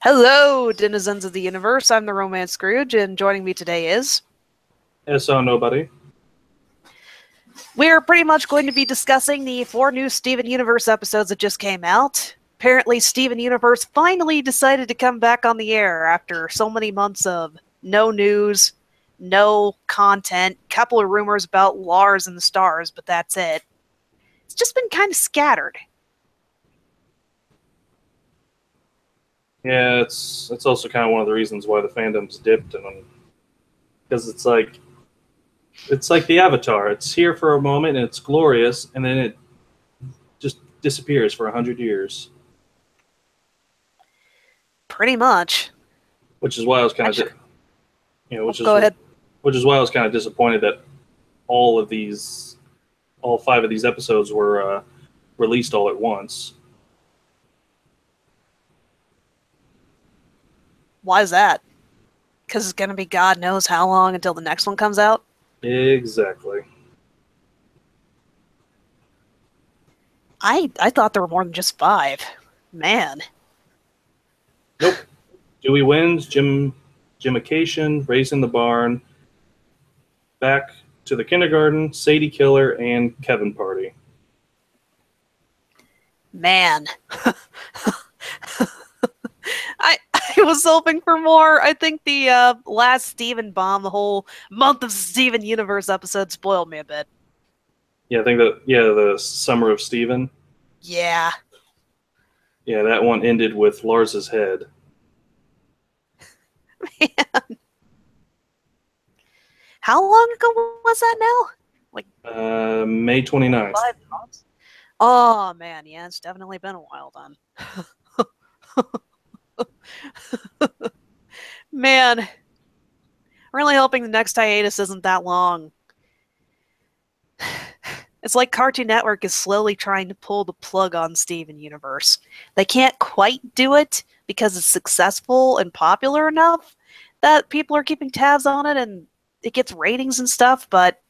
Hello, denizens of the universe. I'm the Romance Scrooge, and joining me today is... S.R. Nobody. We're pretty much going to be discussing the 4 new Steven Universe episodes that just came out. Apparently, Steven Universe finally decided to come back on the air after so many months of no news, no content, couple of rumors about Lars and the stars, but that's it. It's just been kind of scattered. Yeah, it's also kind of one of the reasons why the fandom's dipped, and because it's like the Avatar. It's here for a moment and it's glorious, and then it just disappears for 100 years. Pretty much. Which is why I was kind of, Go ahead. Which is why I was kind of disappointed that all 5 of these episodes were released all at once. Why is that? Because it's going to be God knows how long until the next one comes out? Exactly. I thought there were more than just 5. Man. Nope. Dewey wins, Jimication, Raised in the Barn, Back to the Kindergarten, Sadie Killer, and Kevin Party. Man. I was hoping for more. I think the last Stevenbomb, the whole month of Steven Universe episode, spoiled me a bit. Yeah, I think the Summer of Steven. Yeah. Yeah, that one ended with Lars's head. Man. How long ago was that now? May 29th. 5 months? Oh, man, yeah, it's definitely been a while then. Man. I'm really hoping the next hiatus isn't that long. It's like Cartoon Network is slowly trying to pull the plug on Steven Universe. They can't quite do it because it's successful and popular enough that people are keeping tabs on it and it gets ratings and stuff, but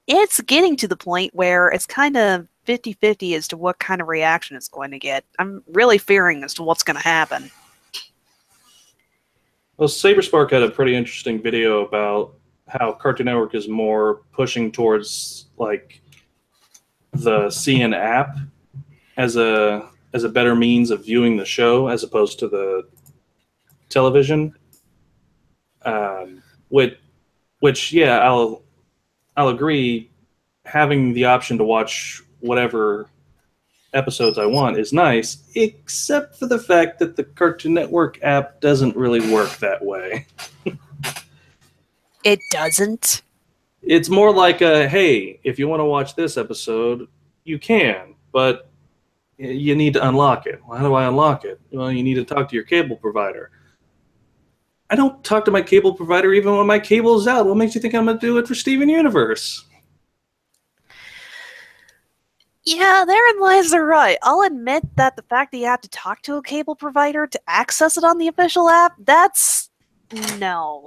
it's getting to the point where it's kind of 50-50 as to what kind of reaction it's going to get. I'm really fearing as to what's going to happen. Well, Saberspark had a pretty interesting video about how Cartoon Network is more pushing towards like the CN app as a better means of viewing the show as opposed to the television. Which yeah, I'll agree. Having the option to watch whatever episodes I want is nice, except for the fact that the Cartoon Network app doesn't really work that way. It doesn't? It's more like a, hey, if you want to watch this episode, you can, but you need to unlock it. Well, how do I unlock it? Well, you need to talk to your cable provider. I don't talk to my cable provider even when my cable is out. What makes you think I'm going to do it for Steven Universe? Yeah, therein lies the right. I'll admit that the fact that you have to talk to a cable provider to access it on the official app, that's... no.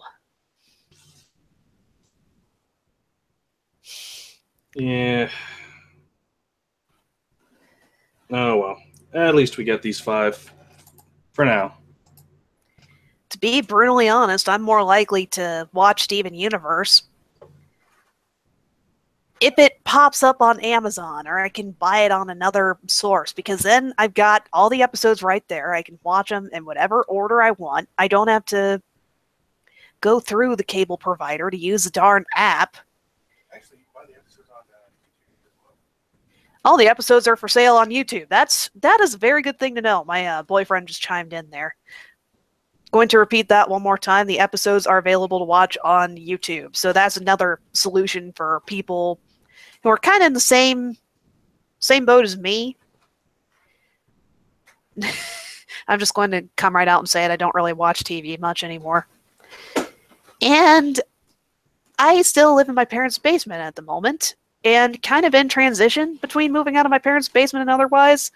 Yeah. Oh, well. At least we get these 5. For now. To be brutally honest, I'm more likely to watch Steven Universe if it pops up on Amazon, or I can buy it on another source, because then I've got all the episodes right there. I can watch them in whatever order I want. I don't have to go through the cable provider to use the darn app. Actually, you buy the episodes on YouTube as well. All the episodes are for sale on YouTube. That is a very good thing to know. My boyfriend just chimed in there. Going to repeat that one more time. The episodes are available to watch on YouTube. So that's another solution for people who are kind of in the same boat as me. I'm just going to come right out and say it. I don't really watch TV much anymore. And I still live in my parents' basement at the moment, and kind of in transition between moving out of my parents' basement and otherwise.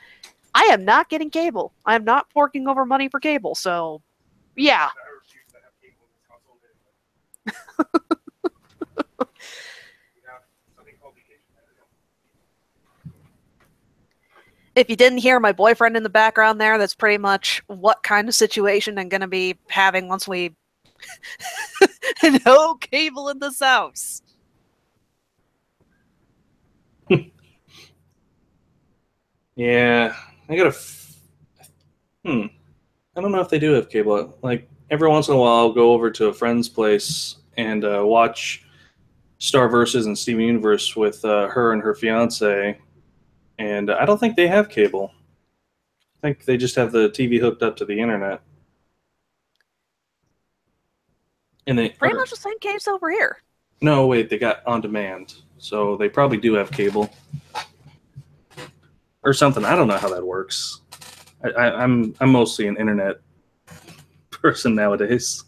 I am not getting cable. I am not forking over money for cable, so yeah. I refuse to have cable in this household anyway. We have something called vacation. If you didn't hear my boyfriend in the background there, that's pretty much what kind of situation I'm going to be having once we no cable in this house. Yeah, I gotta. I don't know if they do have cable. Like every once in a while, I'll go over to a friend's place and watch Star Versus and Steven Universe with her and her fiance, and I don't think they have cable. I think they just have the TV hooked up to the internet. And they Pretty much the same case over here. no, wait, they got on demand, so they probably do have cable or something. I don't know how that works. I'm mostly an internet person nowadays.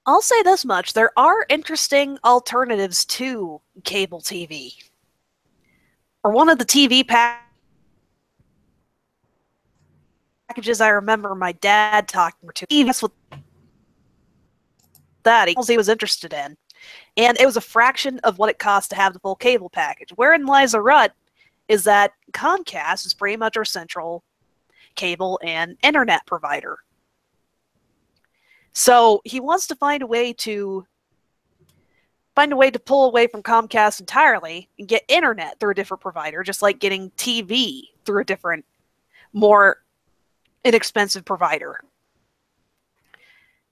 I'll say this much. There are interesting alternatives to cable TV. Or one of the TV packages I remember my dad talking to. That's what that he was interested in. And it was a fraction of what it cost to have the full cable package. Wherein lies the rut is that Comcast is pretty much our central cable and internet provider. So he wants to find a way to pull away from Comcast entirely and get internet through a different provider, just like getting TV through a different, more inexpensive provider.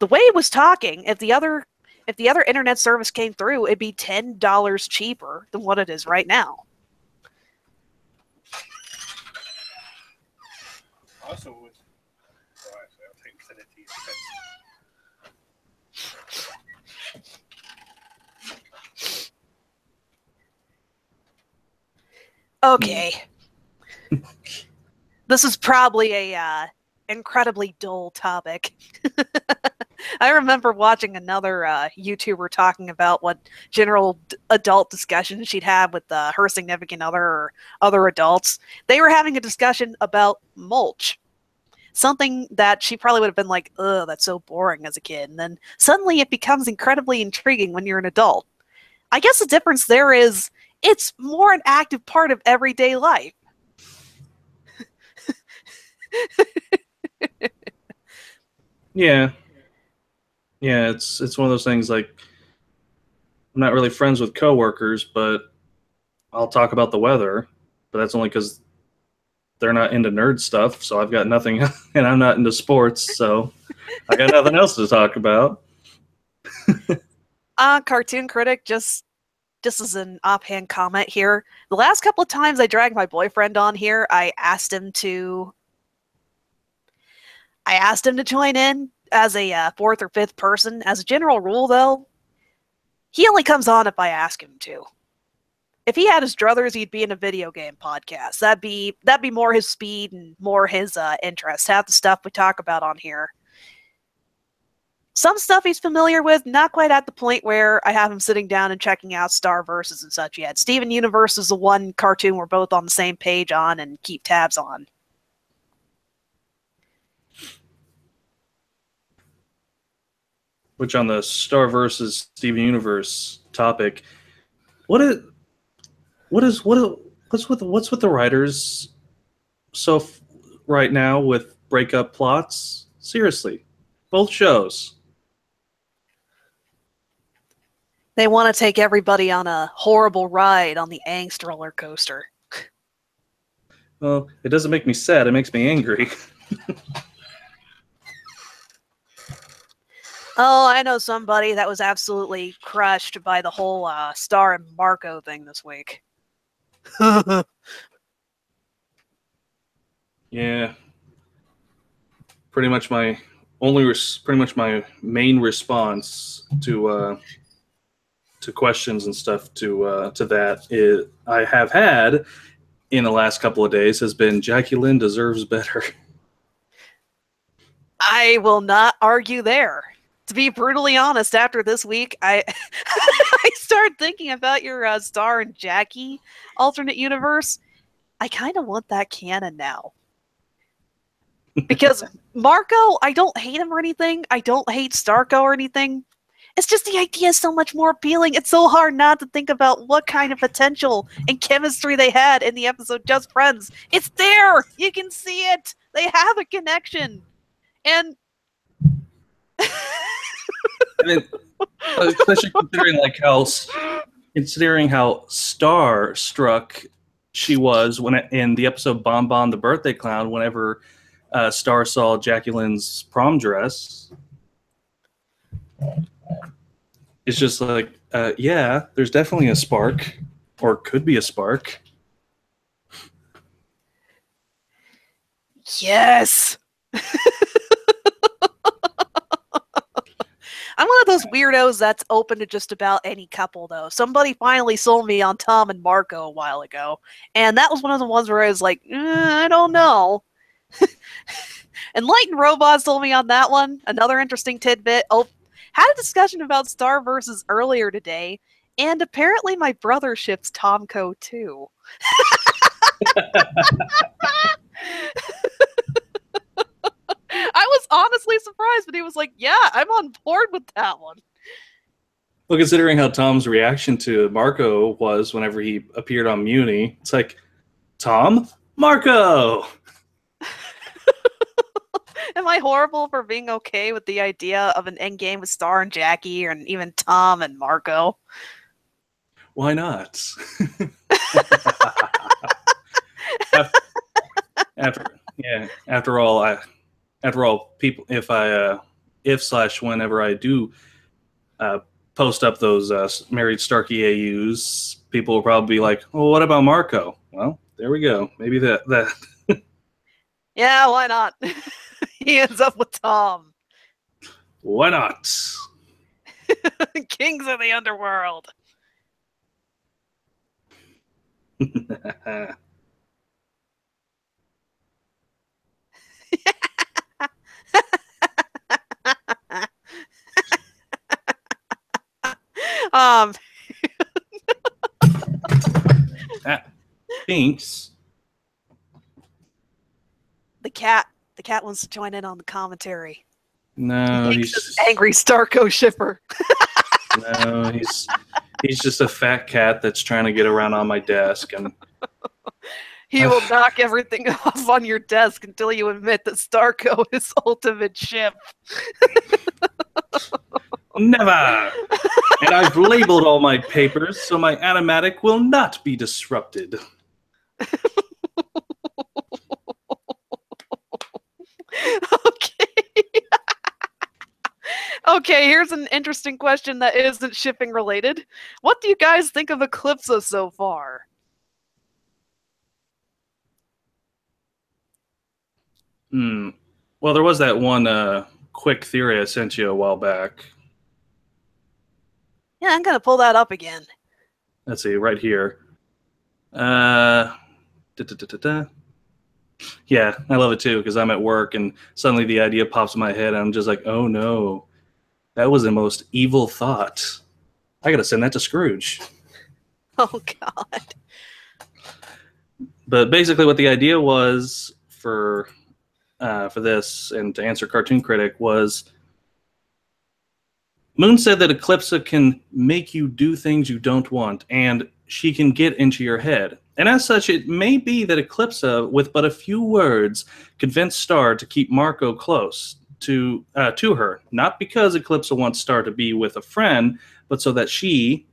The way it was talking, if the other internet service came through, it'd be $10 cheaper than what it is right now. Also, with actually, I'll send it to you. Okay. This is probably a incredibly dull topic. I remember watching another YouTuber talking about what general adult discussions she'd have with her significant other or other adults. They were having a discussion about mulch. Something that she probably would have been like, ugh, that's so boring as a kid. And then suddenly it becomes incredibly intriguing when you're an adult. I guess the difference there is it's more an active part of everyday life. Yeah. Yeah, it's one of those things like I'm not really friends with coworkers, but I'll talk about the weather, but that's only because they're not into nerd stuff, so I've got nothing, and I'm not into sports, so I got nothing else to talk about. Cartoon critic, just as an offhand comment here, the last couple of times I dragged my boyfriend on here, I asked him to join in as a fourth or fifth person. As a general rule, though, he only comes on if I ask him to. If he had his druthers, he'd be in a video game podcast. That'd be more his speed and more his interest. Half the stuff we talk about on here. Some stuff he's familiar with, not quite at the point where I have him sitting down and checking out Star Versus and such yet. Steven Universe is the one cartoon we're both on the same page on and keep tabs on. Which on the Star versus Steven Universe topic, what's with the writers right now with breakup plots? Seriously, both shows. They want to take everybody on a horrible ride on the angst roller coaster. Well, it doesn't make me sad, it makes me angry. Oh, I know somebody that was absolutely crushed by the whole Star and Marco thing this week. Yeah. Pretty much my main response to questions and stuff to that is I have had in the last couple of days has been Jackie Lynn deserves better. I will not argue there. To be brutally honest, after this week, I I started thinking about your Star and Jackie alternate universe. I kind of want that canon now. Because Marco, I don't hate him or anything. I don't hate Starco or anything. It's just the idea is so much more appealing. It's so hard not to think about what kind of potential and chemistry they had in the episode Just Friends. It's there. You can see it. They have a connection. And especially considering how star-struck she was when in the episode Bon Bon the Birthday Clown, whenever Star saw Jacqueline's prom dress. It's just like, yeah, there's definitely a spark, or could be a spark. yes. I'm one of those weirdos that's open to just about any couple, though. Somebody finally sold me on Tom and Marco a while ago, and that was one of the ones where I was like, I don't know. Enlightened Robots sold me on that one. Another interesting tidbit. Oh, had a discussion about Star versus earlier today, and apparently my brother ships Tomko too. I was honestly surprised, but he was like, yeah, I'm on board with that one. Well, considering how Tom's reaction to Marco was whenever he appeared on Muni, it's like, Tom? Marco! Am I horrible for being okay with the idea of an endgame with Star and Jackie, and even Tom and Marco? Why not? After all, people, whenever I do post up those married Starkie AUs, people will probably be like, well, what about Marco? Well, there we go. Maybe that. Yeah, why not? He ends up with Tom. Why not? Kings of the underworld. Thanks. The cat wants to join in on the commentary. No, he's just angry Starco shipper. No, he's just a fat cat that's trying to get around on my desk, and he will knock everything off on your desk until you admit that Starco is ultimate ship. Never! And I've labeled all my papers so my animatic will not be disrupted. Okay, here's an interesting question that isn't shipping related. What do you guys think of Eclipsa so far? Well, there was that one quick theory I sent you a while back. Yeah, I'm gonna pull that up again. Let's see, right here. Yeah, I love it too, because I'm at work and suddenly the idea pops in my head and I'm just like, oh no, that was the most evil thought. I gotta send that to Scrooge. Oh God. But basically what the idea was for this, and to answer Cartoon Critic, was Moon said that Eclipsa can make you do things you don't want, and she can get into your head. And as such, it may be that Eclipsa, with but a few words, convinced Star to keep Marco close to her. Not because Eclipsa wants Star to be with a friend, but so that she,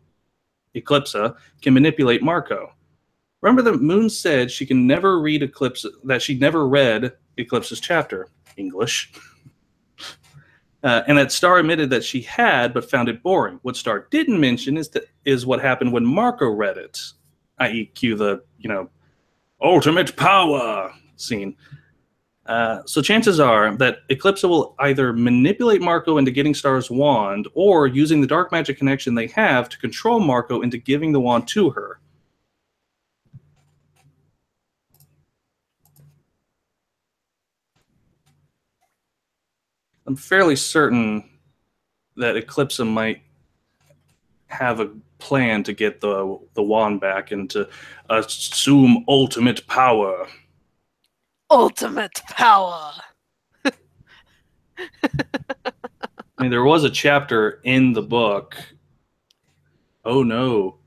Eclipsa, can manipulate Marco. Remember that Moon said she can never read Eclipsa, that she never read Eclipsa's chapter, English. And that Star admitted that she had, but found it boring. What Star didn't mention is what happened when Marco read it, i.e. cue the, ultimate power scene. So chances are that Eclipsa will either manipulate Marco into getting Star's wand, or using the dark magic connection they have to control Marco into giving the wand to her. I'm fairly certain that Eclipsa might have a plan to get the wand back and to assume ultimate power. Ultimate power. I mean, there was a chapter in the book. Oh no,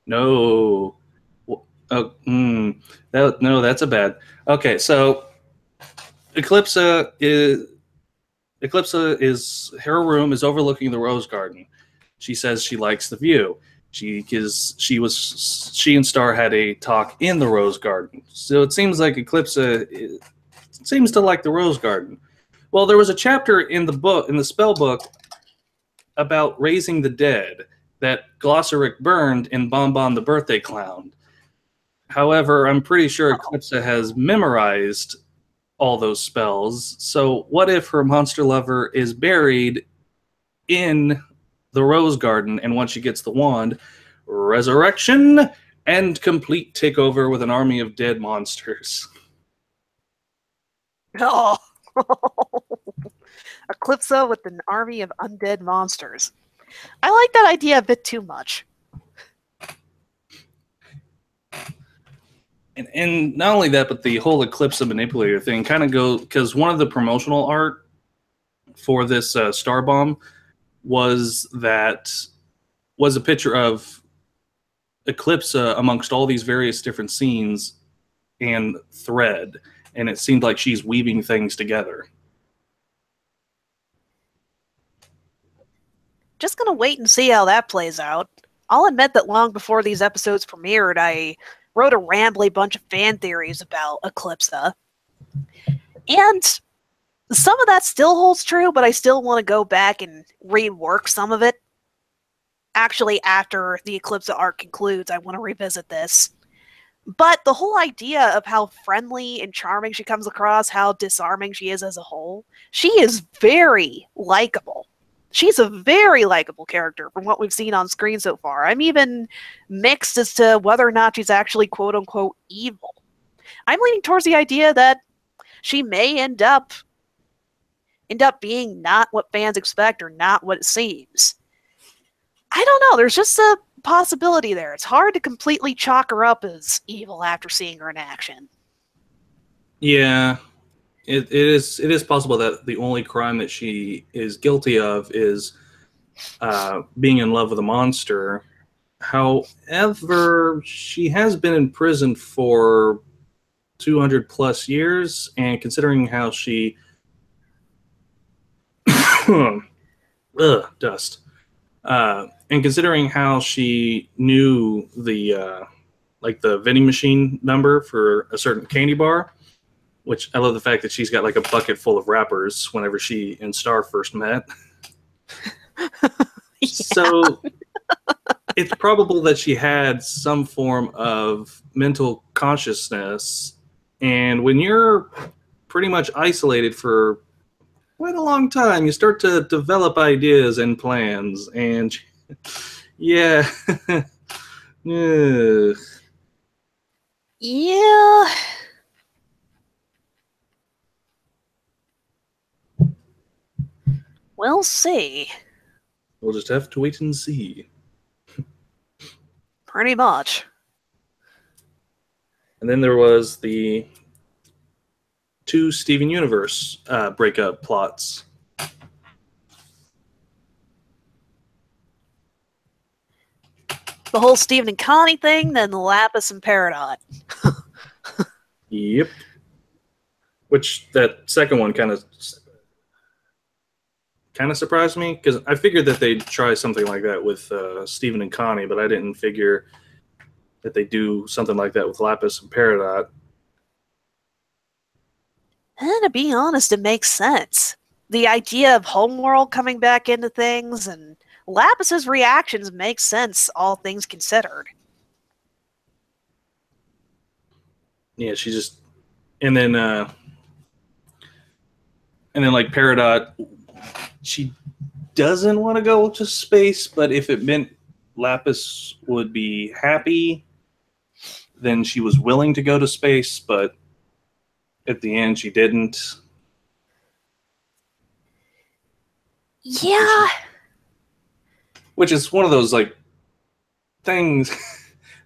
no, no, that's a bad. Okay, so Eclipsa is her room is overlooking the rose garden. She says she likes the view. She and Star had a talk in the rose garden. So it seems like Eclipsa seems to like the rose garden. Well, there was a chapter in the spell book, about raising the dead that Glossaric burned in Bon Bon the Birthday Clown. However, I'm pretty sure Eclipsa has memorized all those spells. So what if her monster lover is buried in the Rose Garden, and once she gets the wand, resurrection and complete takeover with an army of dead monsters. Oh. Eclipsa with an army of undead monsters. I like that idea a bit too much. And not only that, but the whole Eclipsa manipulator thing kind of goes, because one of the promotional art for this Starbomb was a picture of Eclipsa amongst all these various different scenes and thread, and it seemed like she's weaving things together. Just gonna wait and see how that plays out. I'll admit that long before these episodes premiered, I wrote a rambly bunch of fan theories about Eclipsa. And some of that still holds true, but I still want to go back and rework some of it. Actually, after the Eclipsa arc concludes, I want to revisit this. But the whole idea of how friendly and charming she comes across, how disarming she is as a whole, she is very likable. She's a very likable character from what we've seen on screen so far. I'm even mixed as to whether or not she's actually quote-unquote evil. I'm leaning towards the idea that she may end up being not what fans expect or not what it seems. I don't know. There's just a possibility there. It's hard to completely chalk her up as evil after seeing her in action. Yeah. It is possible that the only crime that she is guilty of is being in love with a monster. However, she has been in prison for 200 plus years, and considering how she dust. And considering how she knew the the vending machine number for a certain candy bar, which I love the fact that she's got like a bucket full of wrappers whenever she and Star first met. Yeah. So it's probable that she had some form of mental consciousness. And when you're pretty much isolated for quite a long time, you start to develop ideas and plans. And yeah. Ugh. Yeah. We'll see. We'll just have to wait and see. Pretty much. And then there was the 2 Steven Universe breakup plots. The whole Steven and Connie thing, then the Lapis and Peridot. Yep. Which that second one kind of surprised me, because I figured that they'd try something like that with Steven and Connie, but I didn't figure that they'd do something like that with Lapis and Peridot. And to be honest, it makes sense. The idea of Homeworld coming back into things and Lapis's reactions make sense, all things considered. Yeah, she just... And then like Peridot, she doesn't want to go to space, but if it meant Lapis would be happy, then she was willing to go to space, but at the end she didn't. Yeah. Which is one of those like things.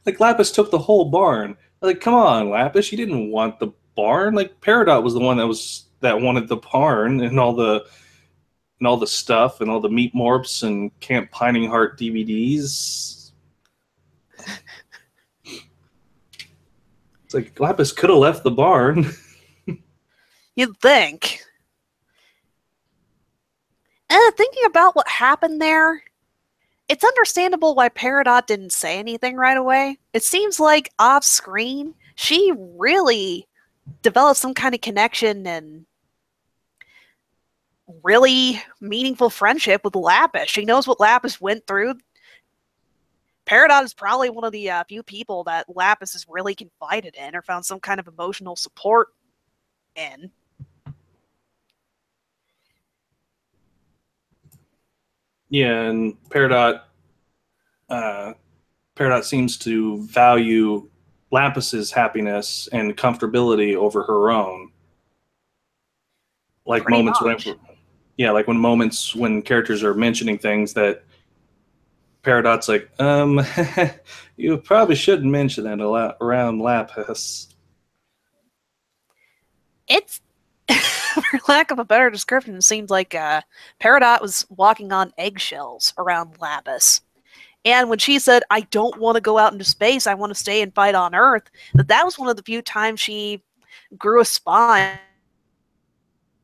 Like Lapis took the whole barn. Like, come on, Lapis, you didn't want the barn. Like Peridot was the one that wanted the barn and all the and all the stuff and all the meat morphs and Camp Pining Heart DVDs. It's like Lapis could have left the barn. You'd think. Thinking about what happened there, it's understandable why Peridot didn't say anything right away. It seems like off-screen, she really developed some kind of connection and really meaningful friendship with Lapis. She knows what Lapis went through. Peridot is probably one of the few people that Lapis has really confided in or found some kind of emotional support in. Yeah, and Peridot seems to value Lapis's happiness and comfortability over her own. Like Pretty moments much. like moments when characters are mentioning things that Peridot's like, you probably shouldn't mention that around Lapis. It's, for lack of a better description, it seems like Peridot was walking on eggshells around Lapis. And when she said, I don't want to go out into space, I want to stay and fight on Earth, that was one of the few times she grew a spine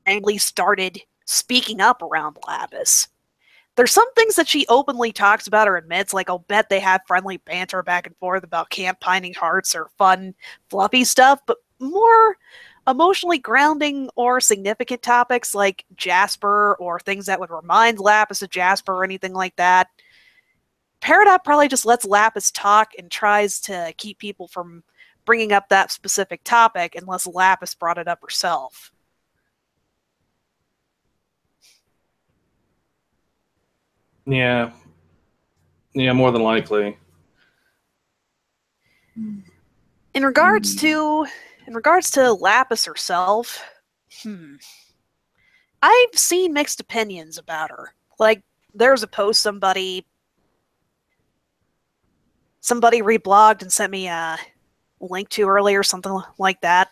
and started speaking up around Lapis. There's some things that she openly talks about or admits, like I'll bet they have friendly banter back and forth about Camp Pining Hearts or fun, fluffy stuff, but more emotionally grounding or significant topics like Jasper or things that would remind Lapis of Jasper or anything like that. Peridot probably just lets Lapis talk and tries to keep people from bringing up that specific topic unless Lapis brought it up herself. Yeah, more than likely. In regards to Lapis herself, I've seen mixed opinions about her. Like, there's a post somebody reblogged and sent me a link to earlier, something like that,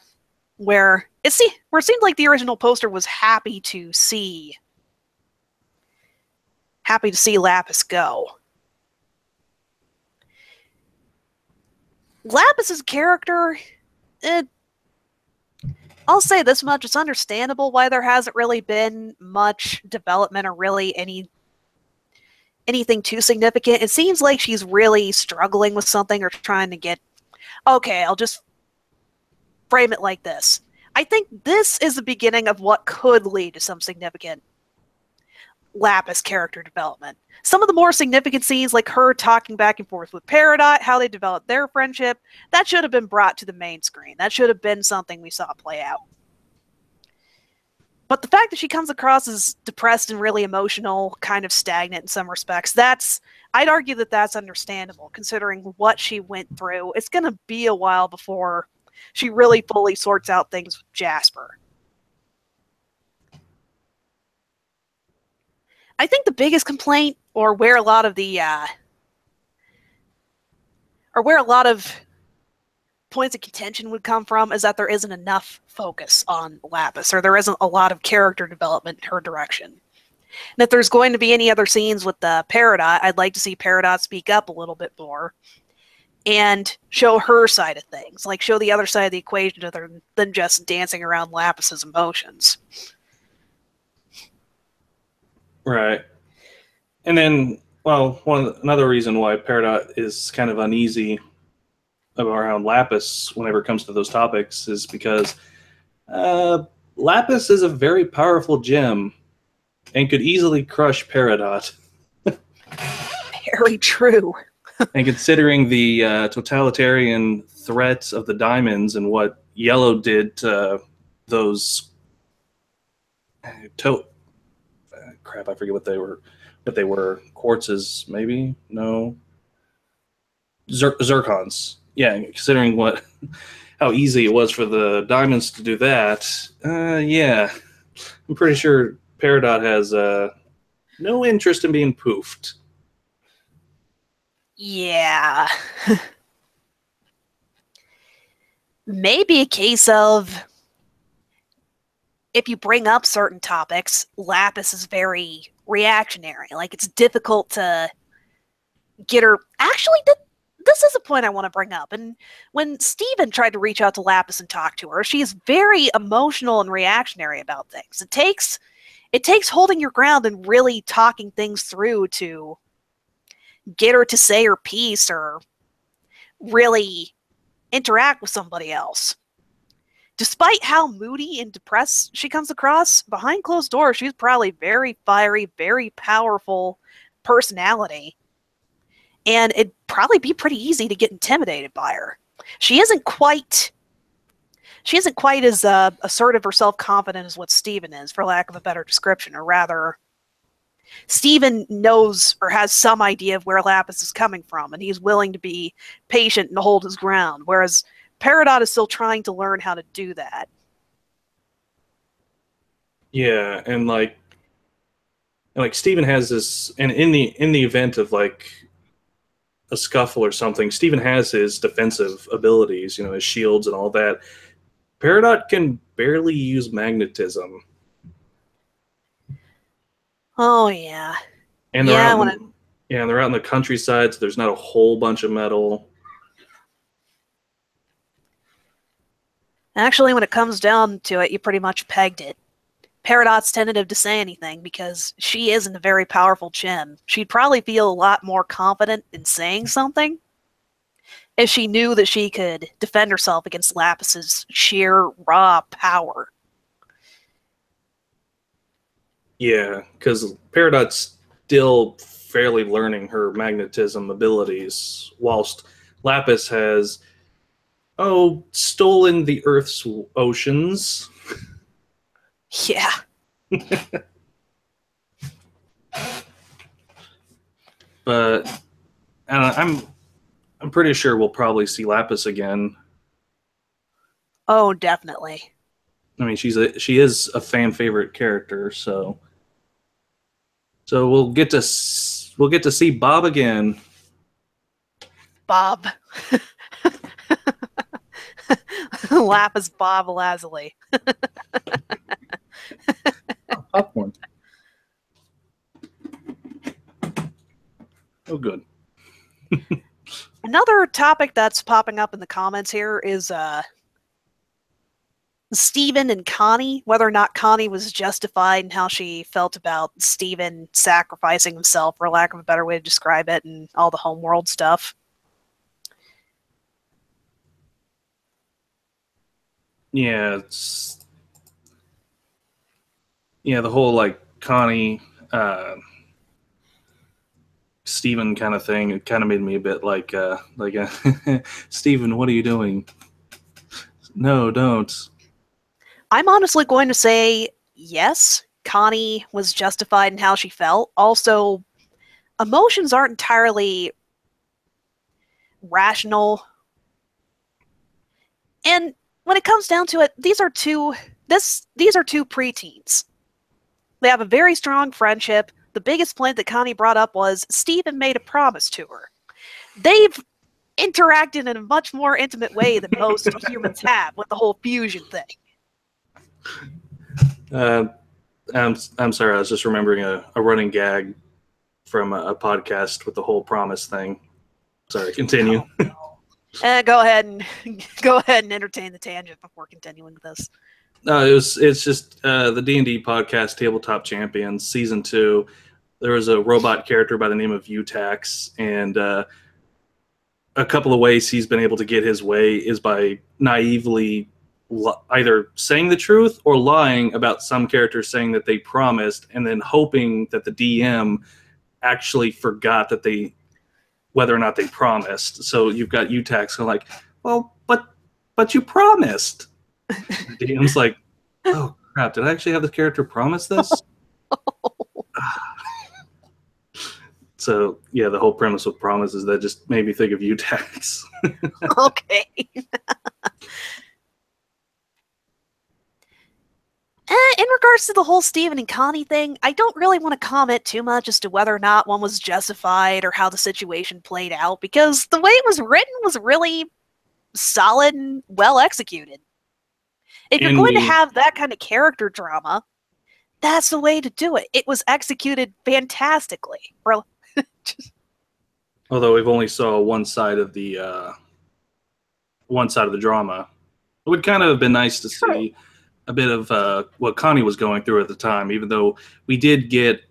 where it seemed like the original poster was happy to see Lapis go. Lapis's character, I'll say this much, it's understandable why there hasn't really been much development or really anything too significant. It seems like she's really struggling with something or trying to get, okay, I'll just frame it like this. I think this is the beginning of what could lead to some significant Lapis character development. Some of the more significant scenes, like her talking back and forth with Peridot, how they developed their friendship, that should have been brought to the main screen. That should have been something we saw play out. But the fact that she comes across as depressed and really emotional, kind of stagnant in some respects, I'd argue that that's understandable, considering what she went through. It's going to be a while before she really fully sorts out things with Jasper. I think the biggest complaint, or where a lot of points of contention would come from, is that there isn't enough focus on Lapis, or there isn't a lot of character development in her direction. And if there's going to be any other scenes with the Peridot, I'd like to see Peridot speak up a little bit more and show her side of things, like show the other side of the equation other than just dancing around Lapis's emotions. Right. And then, well, another reason why Peridot is kind of uneasy around Lapis whenever it comes to those topics is because Lapis is a very powerful gem and could easily crush Peridot. Very true. And considering the totalitarian threat of the diamonds and what Yellow did to those crap, I forget what they were. Quartzes, maybe? No. Zircons. Yeah, considering how easy it was for the diamonds to do that, yeah. I'm pretty sure Peridot has no interest in being poofed. Yeah. Maybe a case of if you bring up certain topics, Lapis is very reactionary. Like, it's difficult to get her... Actually, this is a point I want to bring up. And when Steven tried to reach out to Lapis and talk to her, she's very emotional and reactionary about things. It takes holding your ground and really talking things through to get her to say her piece or really interact with somebody else. Despite how moody and depressed she comes across, behind closed doors, she's probably very fiery, very powerful personality. And it'd probably be pretty easy to get intimidated by her. She isn't quite as assertive or self-confident as what Steven is, for lack of a better description. Or rather, Steven knows or has some idea of where Lapis is coming from, and he's willing to be patient and hold his ground, whereas Peridot is still trying to learn how to do that. Yeah, and like Steven has this, and in the event of like a scuffle or something, Steven has his defensive abilities, his shields and all that. Peridot can barely use magnetism. Oh yeah. And they're out they're out in the countryside, so there's not a whole bunch of metal. Actually, when it comes down to it, you pretty much pegged it. Peridot's tentative to say anything because she isn't a very powerful Chim. She'd probably feel a lot more confident in saying something if she knew that she could defend herself against Lapis's sheer raw power. Yeah, because Peridot's still fairly learning her magnetism abilities, whilst Lapis has stolen the Earth's oceans. Yeah. But I'm pretty sure we'll probably see Lapis again. Oh, definitely. I mean, she is a fan favorite character, so we'll get to see Bob again. Bob. Lapis Bob Lazuli. Popcorn. Oh, good. Another topic that's popping up in the comments here is Steven and Connie, whether or not Connie was justified in how she felt about Steven sacrificing himself, for lack of a better way to describe it, and all the homeworld stuff. Yeah, the whole like Connie, Steven kind of thing. It kind of made me a bit like Steven, what are you doing? No, don't. I'm honestly going to say yes, Connie was justified in how she felt. Also, emotions aren't entirely rational. And when it comes down to it, these are two preteens. They have a very strong friendship. The biggest point that Connie brought up was Steven made a promise to her. They've interacted in a much more intimate way than most humans have with the whole fusion thing. I'm sorry, I was just remembering a running gag from a podcast with the whole promise thing. Sorry, continue. Go ahead and entertain the tangent before continuing with this. No, it's just the D&D podcast, Tabletop Champions, Season 2. There was a robot character by the name of Utax, and a couple of ways he's been able to get his way is by naively either saying the truth or lying about some characters saying that they promised, and then hoping that the DM actually forgot that whether or not they promised. So you've got Utax going like, well, but you promised. The DM's like, oh crap, did I actually have this character promise this? So yeah, the whole premise of promise is that just made me think of Utax. Okay. In regards to the whole Steven and Connie thing, I don't really want to comment too much as to whether or not one was justified or how the situation played out, because the way it was written was really solid and well executed. If you're going to have that kind of character drama, that's the way to do it. It was executed fantastically. Although we've only saw one side of the drama, it would kind of have been nice to see a bit of what Connie was going through at the time, even though we did get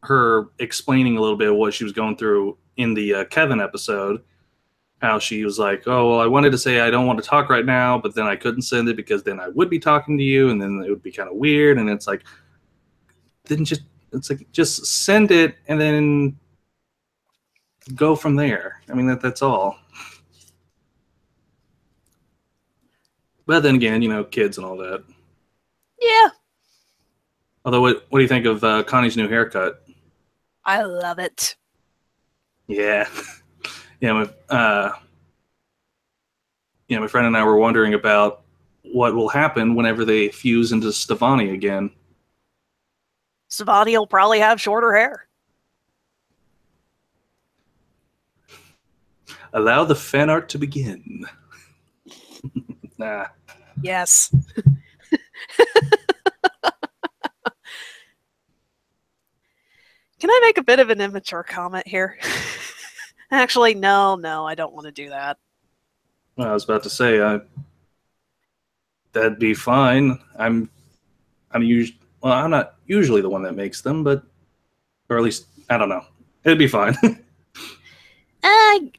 her explaining a little bit of what she was going through in the Kevin episode. How she was like, oh, well, I wanted to say I don't want to talk right now, but then I couldn't send it because then I would be talking to you, and then it would be kind of weird. And it's like, just send it and then go from there. I mean, that's all. But then again, kids and all that. Yeah. Although, what do you think of Connie's new haircut? I love it. Yeah. Yeah, my friend and I were wondering about what will happen whenever they fuse into Stevani again. Stevani will probably have shorter hair. Allow the fan art to begin. Nah. Yes. Can I make a bit of an immature comment here? Actually, no, I don't want to do that. Well, I was about to say, that'd be fine. I'm not usually the one that makes them, or at least, I don't know. It'd be fine.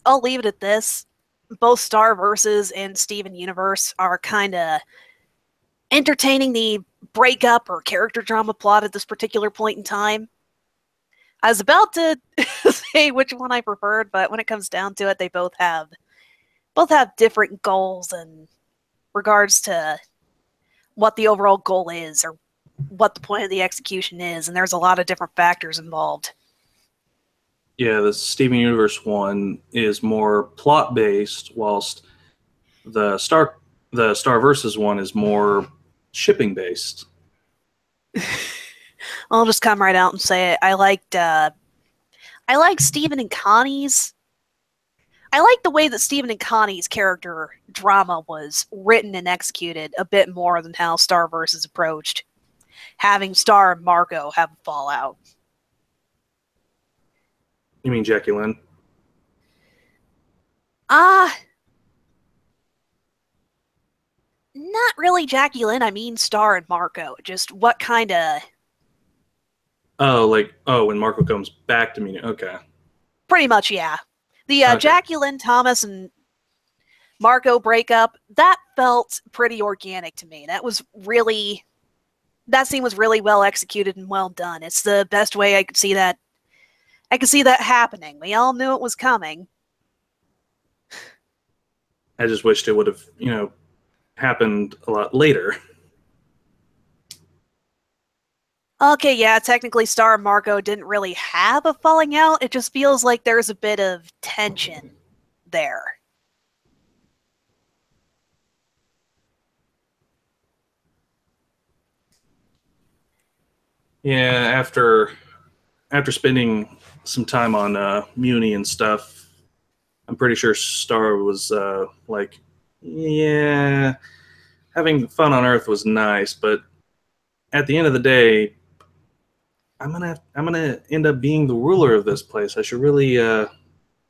I'll leave it at this. Both Starverses and Steven Universe are kind of entertaining the breakup or character drama plot at this particular point in time. I was about to say which one I preferred, but when it comes down to it, they both have different goals in regards to what the overall goal is or what the point of the execution is, and there's a lot of different factors involved. Yeah, the Steven Universe one is more plot-based, whilst the Starverses one is more shipping-based. I'll just come right out and say it. I liked Steven and Connie's. I like the way that Steven and Connie's character drama was written and executed a bit more than how Starverse approached having Star and Marco have a fallout. You mean Jackie Lynn? Not really Jackie Lynn. I mean Star and Marco. Just what kind of... when Marco comes back to me. Okay. Pretty much, yeah. The okay. Jackie Lynn Thomas and Marco breakup, that felt pretty organic to me. That scene was really well executed and well done. It's the best way I could see that. I could see that happening. We all knew it was coming. I just wished it would have, happened a lot later. Okay, yeah, technically Star and Marco didn't really have a falling out. It just feels like there's a bit of tension there. Yeah, after spending some time on Muni and stuff, I'm pretty sure Star was yeah, having fun on Earth was nice, but at the end of the day, I'm gonna end up being the ruler of this place. I should really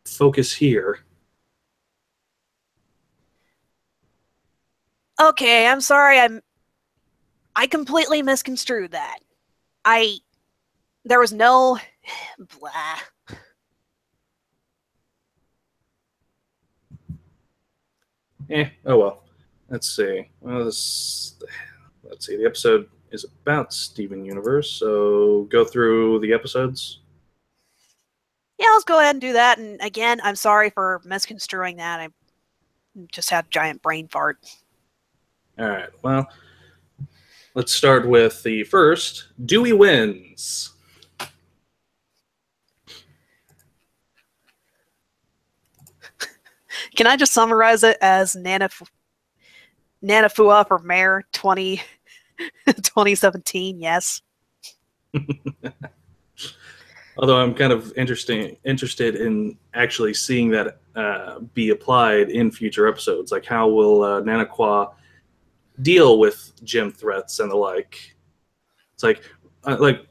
focus here. Okay, I'm sorry. I completely misconstrued that. There was no blah. Oh well. Let's see. Well, let's see. The episode is about Steven Universe, so go through the episodes. Yeah, let's go ahead and do that. And again, I'm sorry for misconstruing that. I just had a giant brain fart. All right. Well, let's start with the first. Dewey wins. Can I just summarize it as Nanafua for Mayor 2017? Yes. Although I'm kind of interested in actually seeing that be applied in future episodes. Like, how will Nanaqua deal with gym threats and the like. It's like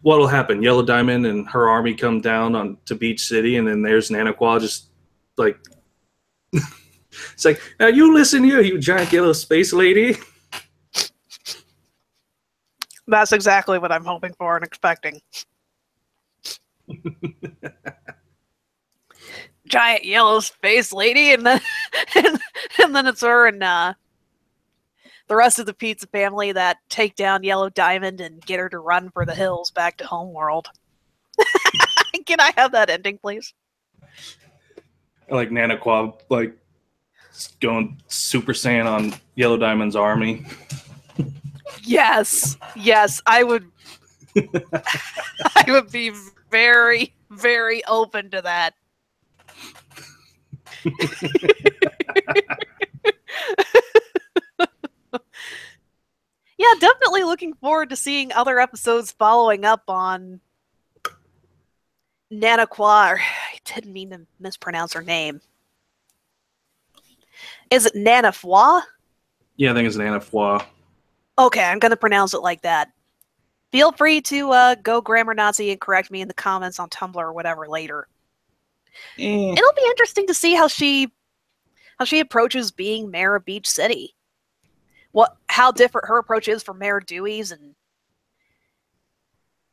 what'll happen? Yellow Diamond and her army come down on to Beach City, and then there's Nanaquaw just like it's like, now you listen here, you giant yellow space lady. That's exactly what I'm hoping for and expecting. Giant yellow space lady, and then and then it's her and the rest of the pizza family that take down Yellow Diamond and get her to run for the hills back to Homeworld. Can I have that ending, please? Like Nanaquaw, like going Super Saiyan on Yellow Diamond's army. Yes, I would. I would be very, very open to that. Yeah, definitely looking forward to seeing other episodes following up on Nanaquaw. I didn't mean to mispronounce her name. Is it Nanaquaw? Yeah, I think it's Nanaquaw. Okay, I'm going to pronounce it like that. Feel free to go grammar Nazi and correct me in the comments on Tumblr or whatever later. It'll be interesting to see how she approaches being mayor of Beach City. How different her approach is from Mayor Dewey's, and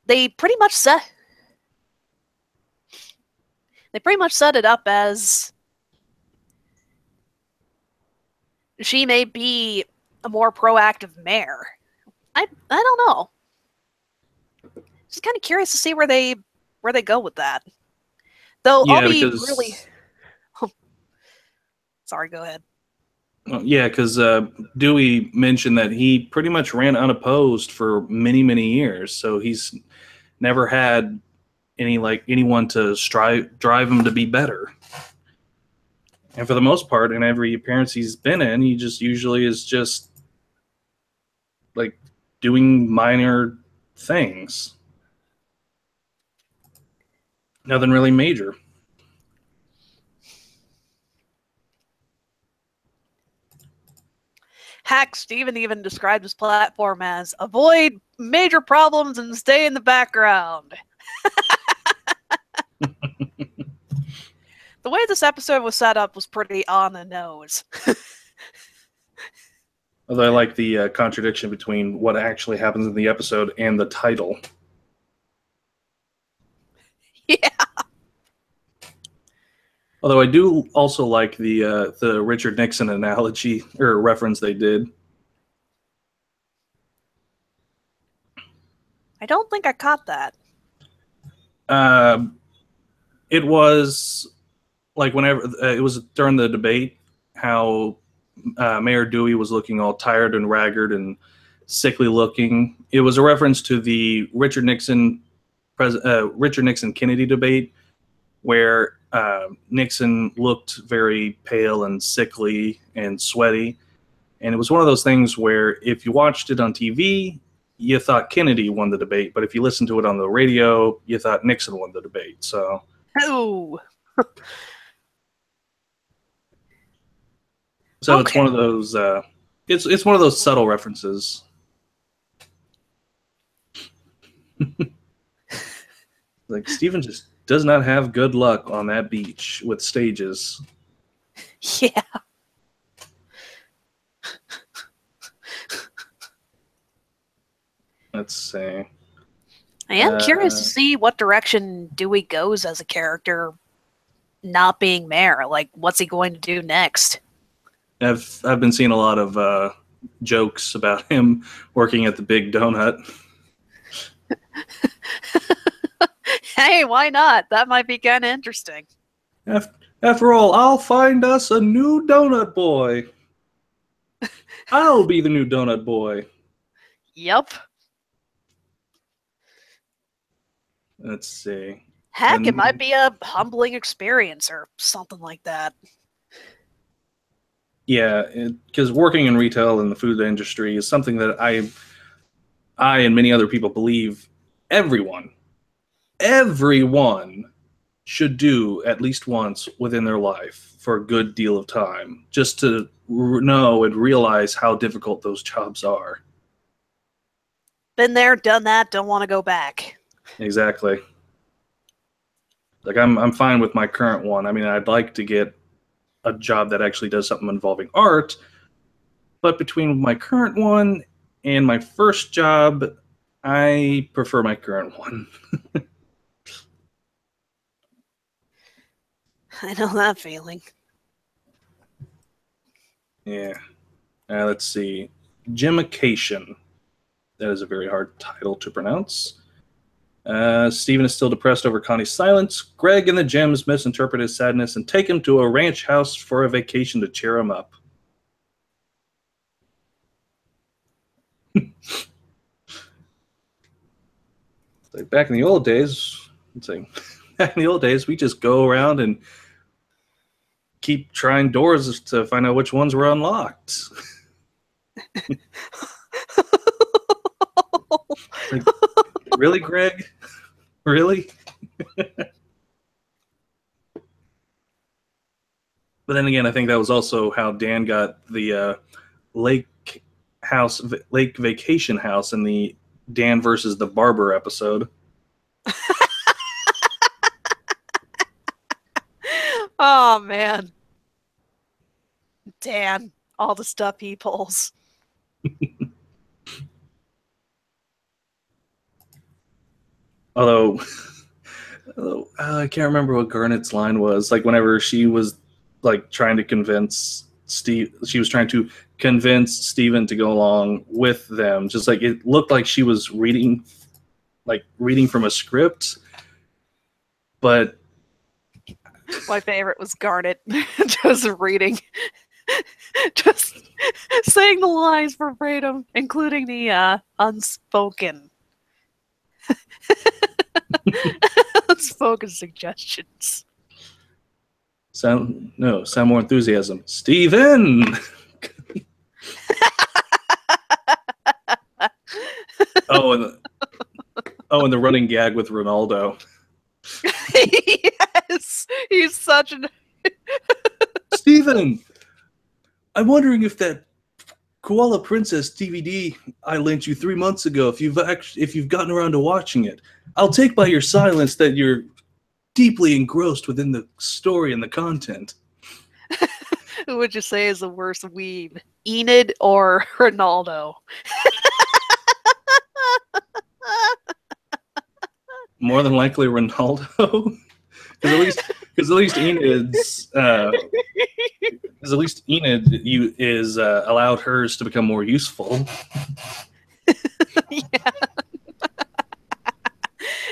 they pretty much set it up as she may be a more proactive mayor. I don't know. Just kind of curious to see where they go with that. Though yeah, I'll be because... really. Sorry, go ahead. Yeah, because Dewey mentioned that he pretty much ran unopposed for many, many years, so he's never had anyone to drive him to be better. And for the most part, in every appearance he's been in, he just usually is just like doing minor things, nothing really major. Hack Steven even described his platform as avoid major problems and stay in the background. The way this episode was set up was pretty on the nose. Although I like the contradiction between what actually happens in the episode and the title. Yeah. Although I do also like the Richard Nixon analogy or reference they did. I don't think I caught that. It was like whenever it was during the debate, how Mayor Dewey was looking all tired and ragged and sickly looking. It was a reference to the Richard Nixon Kennedy debate, where Nixon looked very pale and sickly and sweaty. And it was one of those things where if you watched it on TV, you thought Kennedy won the debate, but if you listened to it on the radio, you thought Nixon won the debate. So, oh, so okay. It's one of those. It's one of those subtle references. Like Steven just does not have good luck on that beach with stages. Yeah. Let's see. I am curious to see what direction Dewey goes as a character, not being mayor. Like, what's he going to do next? I've been seeing a lot of jokes about him working at the Big Donut. Hey, why not? That might be kind of interesting. After all, I'll find us a new donut boy. I'll be the new donut boy. Yep. Let's see. Heck, it might be a humbling experience or something like that. Yeah, because working in retail and the food industry is something that I and many other people believe everyone should do at least once within their life for a good deal of time, just to know and realize how difficult those jobs are. Been there, done that, don't want to go back. Exactly. Like, I'm fine with my current one. I mean, I'd like to get a job that actually does something involving art, but between my current one and my first job, I prefer my current one. I know that feeling. Yeah. Let's see. Gemication. That is a very hard title to pronounce. Steven is still depressed over Connie's silence. Greg and the Gems misinterpret his sadness and take him to a ranch house for a vacation to cheer him up. Like back in the old days, we just go around and keep trying doors to find out which ones were unlocked. Like, really, Greg? Really? But then again, I think that was also how Dan got the lake vacation house in the Dan versus the Barber episode. Oh, man. Dan, all the stuff he pulls. Although I can't remember what Garnet's line was. Like whenever she was like trying to convince Steven to go along with them. Just like it looked like she was reading from a script. But my favorite was Garnet just reading, just saying the lines verbatim, including the unspoken. Unspoken suggestions. Sound more enthusiasm. Steven! and the running gag with Ronaldo. Yes! He's such an... Steven! I'm wondering if that Koala Princess DVD I lent you 3 months ago, if you've gotten around to watching it. I'll take by your silence that you're deeply engrossed within the story and the content. Who would you say is the worst weeb? Enid or Ronaldo? More than likely Ronaldo. Because at least Enid's is allowed hers to become more useful. Yeah.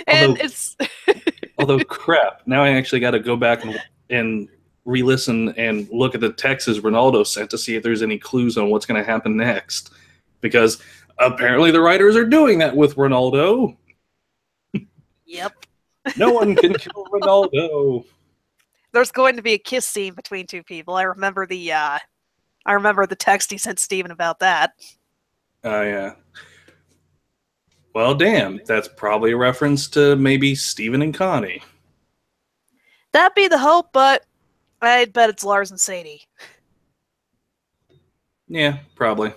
And although crap, now I actually got to go back and re-listen and look at the texts Ronaldo sent to see if there's any clues on what's going to happen next. Because apparently the writers are doing that with Ronaldo. Yep. No one can kill Ronaldo. There's going to be a kiss scene between two people. I remember the text he sent Steven about that. Oh, yeah. Well, damn. That's probably a reference to maybe Steven and Connie. That'd be the hope, but I'd bet it's Lars and Sadie. Yeah, probably.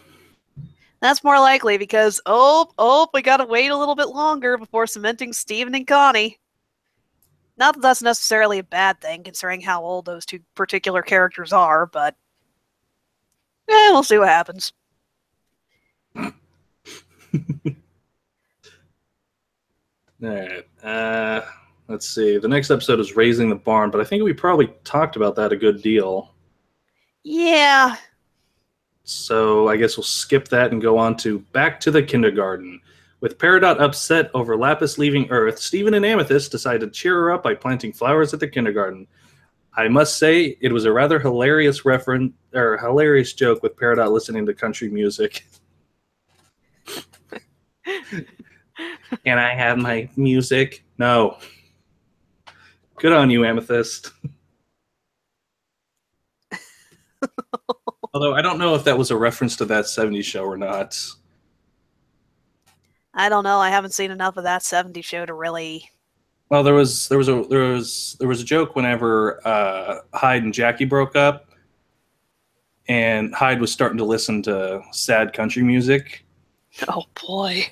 That's more likely because, we gotta wait a little bit longer before cementing Steven and Connie. Not that that's necessarily a bad thing, considering how old those two particular characters are, but we'll see what happens. Alright, let's see. The next episode is Raising the Barn, but I think we probably talked about that a good deal. Yeah. So I guess we'll skip that and go on to Back to the Kindergarten. With Peridot upset over Lapis leaving Earth, Steven and Amethyst decide to cheer her up by planting flowers at the kindergarten. I must say, it was a rather hilarious joke with Peridot listening to country music. Can I have my music? No. Good on you, Amethyst. Although I don't know if that was a reference to that 70s show or not. I don't know. I haven't seen enough of that 70s show to really Well, there was a joke whenever Hyde and Jackie broke up, and Hyde was starting to listen to sad country music, Oh boy.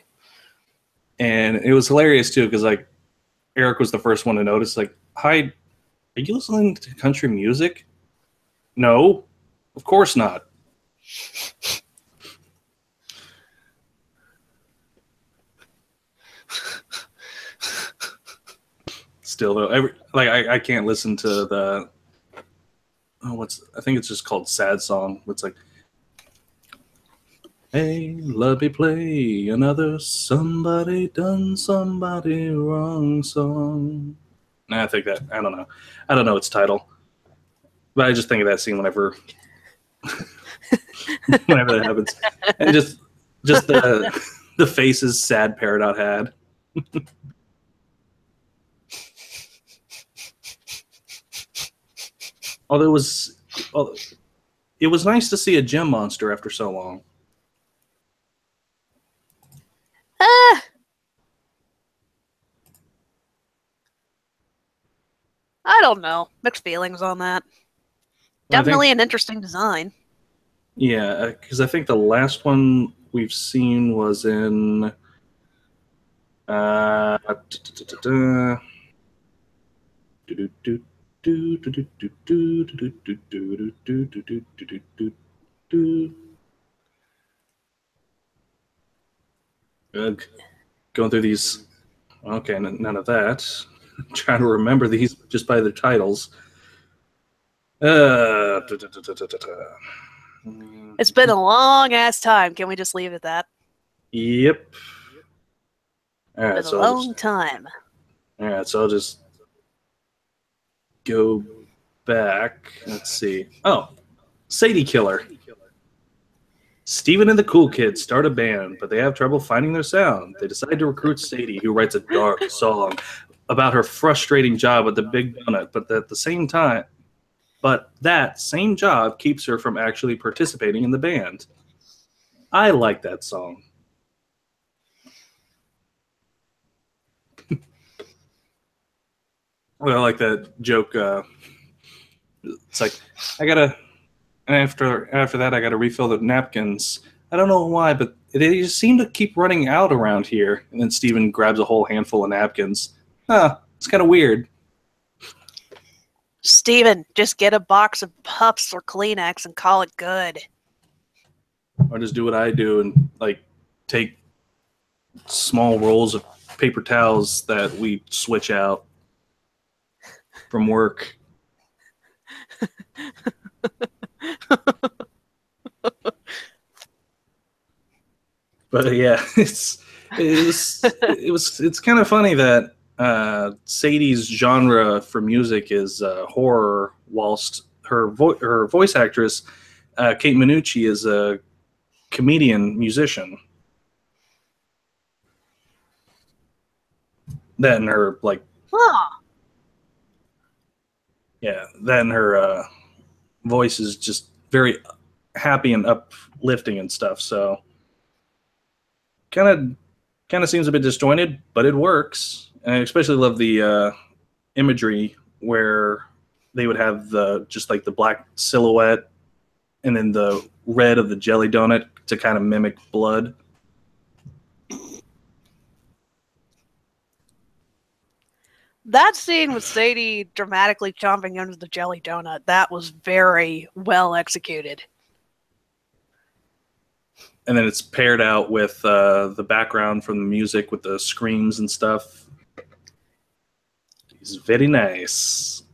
and it was hilarious too because like Eric was the first one to notice. Like, Hyde, are you listening to country music? No, of course not. Still though, I can't listen to the I think it's just called Sad Song. It's like, hey, let me play another somebody done somebody wrong song. Nah, I think that I don't know its title, but I just think of that scene whenever whenever that happens, and just the faces sad Peridot had. Although it was nice to see a gem monster after so long. Ah, I don't know. Mixed feelings on that. Definitely an interesting design. Yeah, because I think the last one we've seen was in going through these. Okay, none of that. I'm trying to remember these just by their titles. It's been a long ass time. Can we just leave it at that? Yep. All right, It's been a long time. All right, so I'll just go back. Let's see. Oh, Sadie Killer. Steven and the Cool Kids start a band, but they have trouble finding their sound. They decide to recruit Sadie, who writes a dark song about her frustrating job at the Big Donut, but that same job keeps her from actually participating in the band. I like that song. Well, I like that joke. It's like, and after that, I gotta refill the napkins. I don't know why, but they just seem to keep running out around here. And then Steven grabs a whole handful of napkins. It's kind of weird. Steven, just get a box of Puffs or Kleenex and call it good. Or just do what I do and like take small rolls of paper towels that we switch out from work. But yeah, it's kind of funny that Sadie's genre for music is horror, whilst her voice actress Kate Minucci is a comedian musician. That and her voice is just very happy and uplifting and stuff. So kind of seems a bit disjointed, but it works. And I especially love the imagery where they would have just like the black silhouette and then the red of the jelly donut to kind of mimic blood. That scene with Sadie dramatically chomping under the jelly donut, that was very well executed. And then it's paired out with the background from the music with the screams and stuff. It's very nice.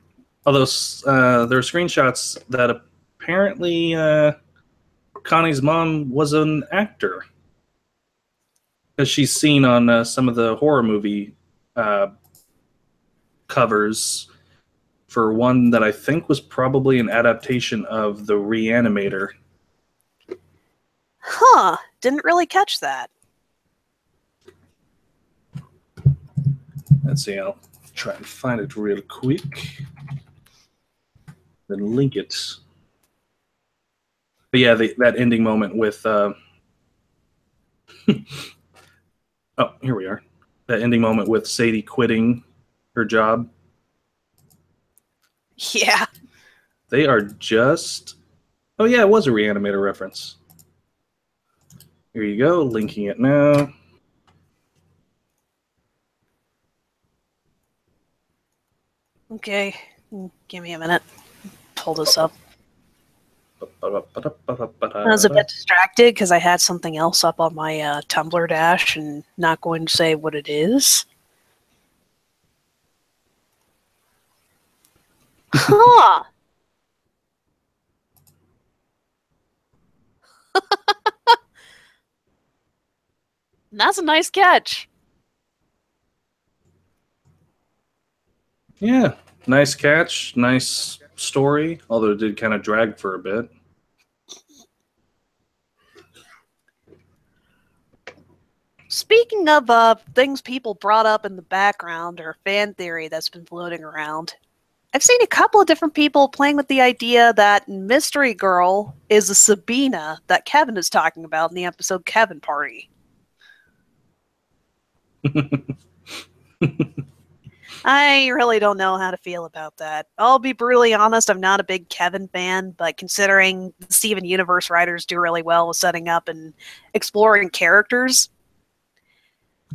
Although there are screenshots that apparently Connie's mom was an actor. Because she's seen on some of the horror movie covers for one that I think was probably an adaptation of The Reanimator. Huh. Didn't really catch that. Let's see, I'll try and find it real quick. Then link it. But yeah, that ending moment with... oh, here we are. That ending moment with Sadie quitting her job. Yeah. They are just... Oh, yeah, it was a Reanimator reference. Here you go, linking it now. Okay, give me a minute. Pull this up. I was a bit distracted because I had something else up on my Tumblr dash and not going to say what it is. Huh. That's a nice catch. Yeah, nice catch, nice story, although it did kind of drag for a bit. Speaking of things people brought up in the background or fan theory that's been floating around, I've seen a couple of different people playing with the idea that Mystery Girl is a Sabina that Kevin is talking about in the episode Kevin Party. I really don't know how to feel about that. I'll be brutally honest, I'm not a big Kevin fan, but considering the Steven Universe writers do really well with setting up and exploring characters,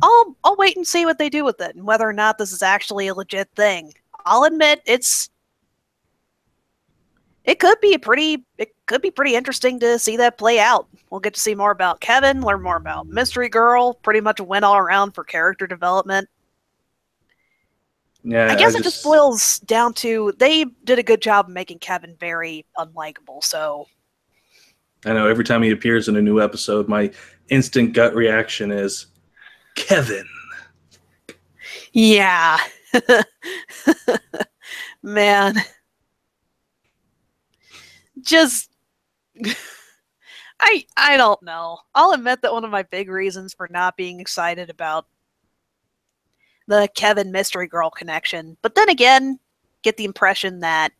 I'll wait and see what they do with it and whether or not this is actually a legit thing. I'll admit it could be pretty interesting to see that play out. We'll get to see more about Kevin, learn more about Mystery Girl, pretty much a win all around for character development. Yeah, I guess it just boils down to they did a good job making Kevin very unlikable, so I know every time he appears in a new episode, my instant gut reaction is Kevin. yeah. Man. Just I don't know. I'll admit that one of my big reasons for not being excited about the Kevin Mystery Girl connection, but then again, get the impression that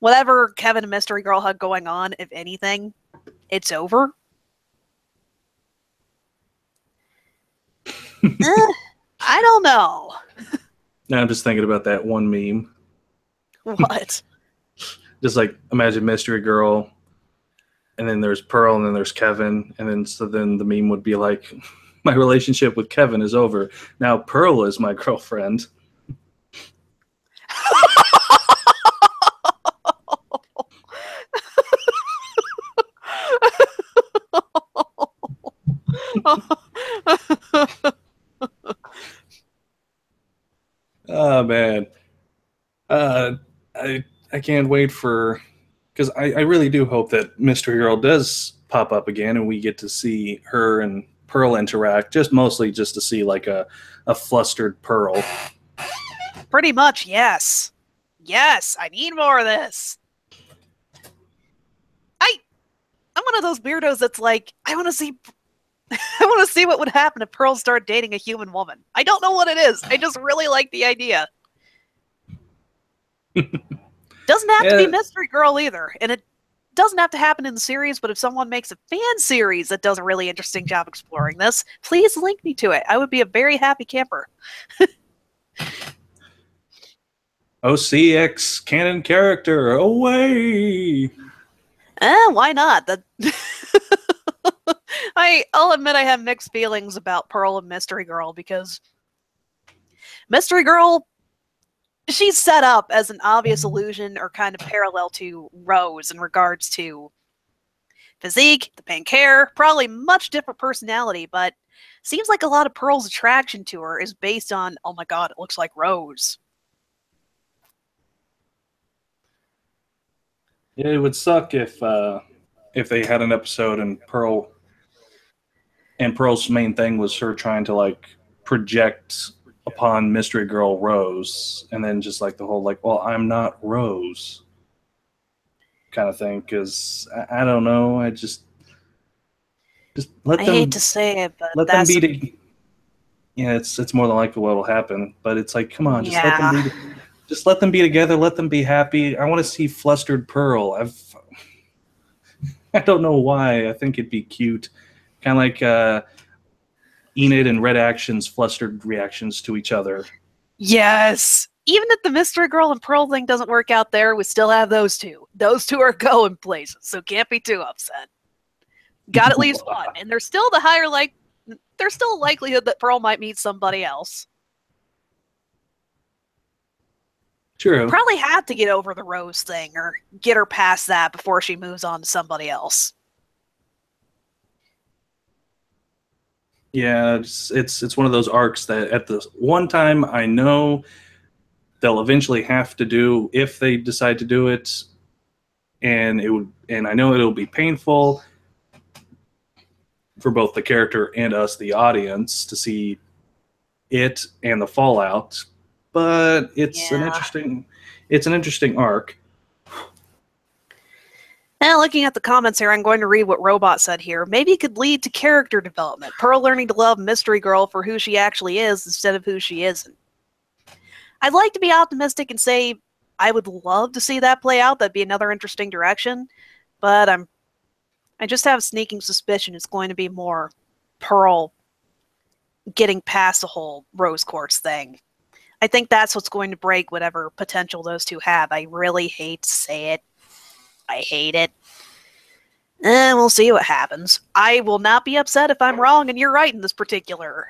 whatever Kevin and Mystery Girl had going on, if anything, it's over. I don't know. Now I'm just thinking about that one meme. What? Just like imagine Mystery Girl, and then there's Pearl, and then there's Kevin, and then the meme would be like, my relationship with Kevin is over. Now Pearl is my girlfriend. Oh man, I can't wait for, because I really do hope that Mystery Girl does pop up again and we get to see her and Pearl interact, just mostly just to see like a flustered Pearl. Pretty much, yes. Yes, I need more of this. I'm one of those weirdos that's like, I want to see what would happen if Pearl started dating a human woman. I don't know what it is. I just really like the idea. Doesn't have to be Mystery Girl either, and it doesn't have to happen in the series, but if someone makes a fan series that does a really interesting job exploring this, please link me to it. I would be a very happy camper. OCX canon character, away! Why not? I'll admit I have mixed feelings about Pearl and Mystery Girl, because Mystery Girl, she's set up as an obvious allusion or kind of parallel to Rose in regards to physique, the pink hair, probably much different personality, but seems like a lot of Pearl's attraction to her is based on, oh my god, it looks like Rose. Yeah, it would suck if they had an episode and Pearl's main thing was her trying to like project upon Mystery Girl Rose, and then just like the whole like, well, I'm not Rose kind of thing, because I don't know, I just let them. I hate to say it, but let them be. Yeah, it's more than likely what will happen, but it's like, come on, just let them be. Just let them be together. Let them be happy. I want to see flustered Pearl. I don't know why. I think it'd be cute. Kind of like Enid and Red Action's flustered reactions to each other. Yes. Even if the Mystery Girl and Pearl thing doesn't work out there, we still have those two. Those two are going places, so can't be too upset. Got at least one, and there's still there's still a likelihood that Pearl might meet somebody else. True. Probably have to get over the Rose thing or get her past that before she moves on to somebody else. Yeah, it's one of those arcs that at the one time I know they'll eventually have to do if they decide to do it, and I know it'll be painful for both the character and us, the audience, to see it and the fallout. But it's an interesting arc. Now, looking at the comments here, I'm going to read what Robot said here. Maybe it could lead to character development. Pearl learning to love Mystery Girl for who she actually is instead of who she isn't. I'd like to be optimistic and say I would love to see that play out. That'd be another interesting direction. But I just have a sneaking suspicion it's going to be more Pearl getting past the whole Rose Quartz thing. I think that's what's going to break whatever potential those two have. I really hate to say it. I hate it. And we'll see what happens. I will not be upset if I'm wrong and you're right in this particular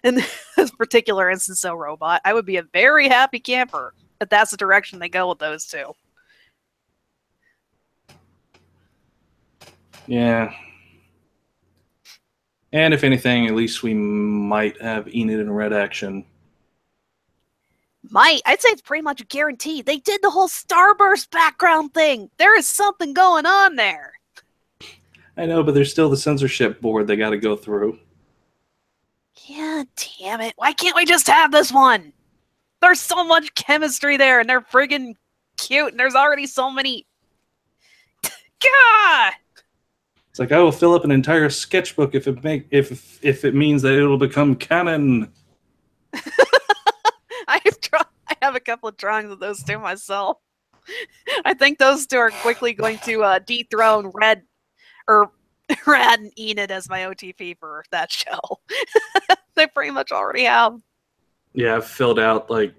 instance, though, Robot. I would be a very happy camper if that's the direction they go with those two. Yeah. And if anything, at least we might have Enid and Red Action. I'd say it's pretty much a guarantee. They did the whole Starburst background thing. There is something going on there. I know, but there's still the censorship board they got to go through. Yeah, damn it. Why can't we just have this one? There's so much chemistry there, and they're friggin' cute, and there's already so many... Gah! It's like, I will fill up an entire sketchbook if it means that it'll become canon. I have a couple of drawings of those two myself. I think those two are quickly going to dethrone Red and Enid as my OTP for that show. They pretty much already have. Yeah, I've filled out like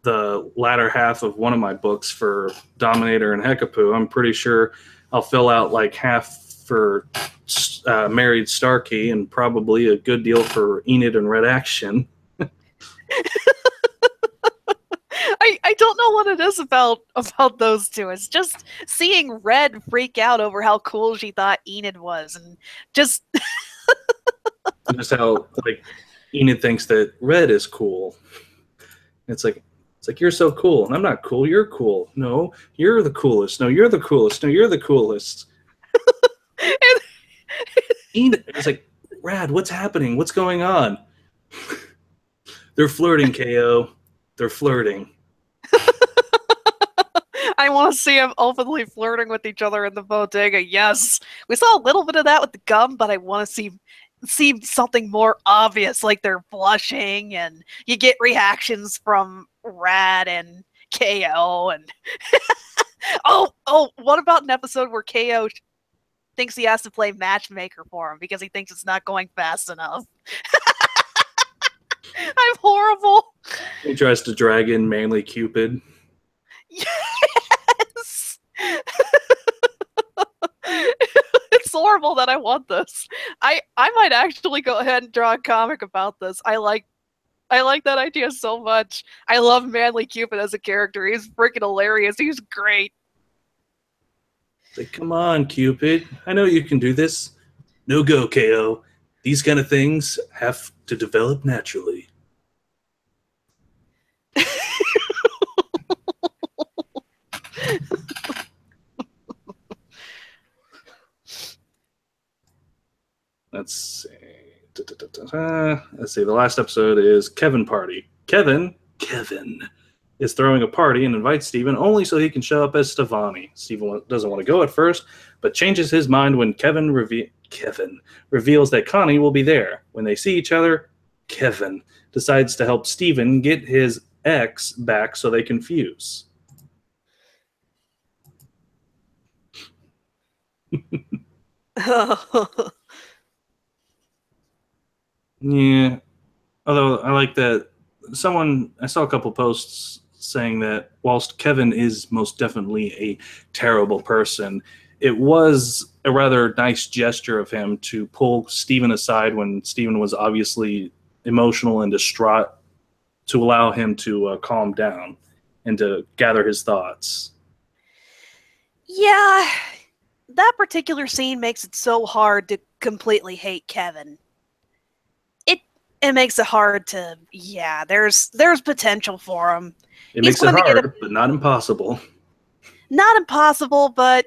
the latter half of one of my books for Dominator and Hekapoo. I'm pretty sure I'll fill out like half for Married Starkie and probably a good deal for Enid and Red Action. I don't know what it is about those two. It's just seeing Red freak out over how cool she thought Enid was, and just how like Enid thinks that Red is cool. It's like you're so cool, and I'm not cool. You're cool. No, you're the coolest. No, you're the coolest. No, you're the coolest. Enid, it's like, Rad, what's happening? What's going on? They're flirting, KO. They're flirting. I want to see them openly flirting with each other in the bodega. Yes, we saw a little bit of that with the gum, but I want to see something more obvious, like they're blushing, and you get reactions from Rad and KO. And oh, what about an episode where KO thinks he has to play matchmaker for him because he thinks it's not going fast enough? I'm horrible. He tries to drag in Manly Cupid. Yes. It's horrible that I want this. I might actually go ahead and draw a comic about this. I like that idea so much. I love Manly Cupid as a character. He's freaking hilarious. He's great. Like, come on, Cupid. I know you can do this. No go, KO. These kind of things have to develop naturally. Let's see. Let's see. The last episode is Kevin Party. Kevin is throwing a party and invites Steven only so he can show up as Stevani. Steven doesn't want to go at first, but changes his mind when Kevin reveals that Connie will be there. When they see each other, Kevin decides to help Steven get his ex back so they can fuse. Yeah. Although I like that I saw a couple posts saying that whilst Kevin is most definitely a terrible person, it was a rather nice gesture of him to pull Steven aside when Steven was obviously emotional and distraught to allow him to calm down and to gather his thoughts. Yeah, that particular scene makes it so hard to completely hate Kevin. It it makes it hard to, yeah, there's potential for him. It He's makes it going to get hard, but not impossible. not impossible, but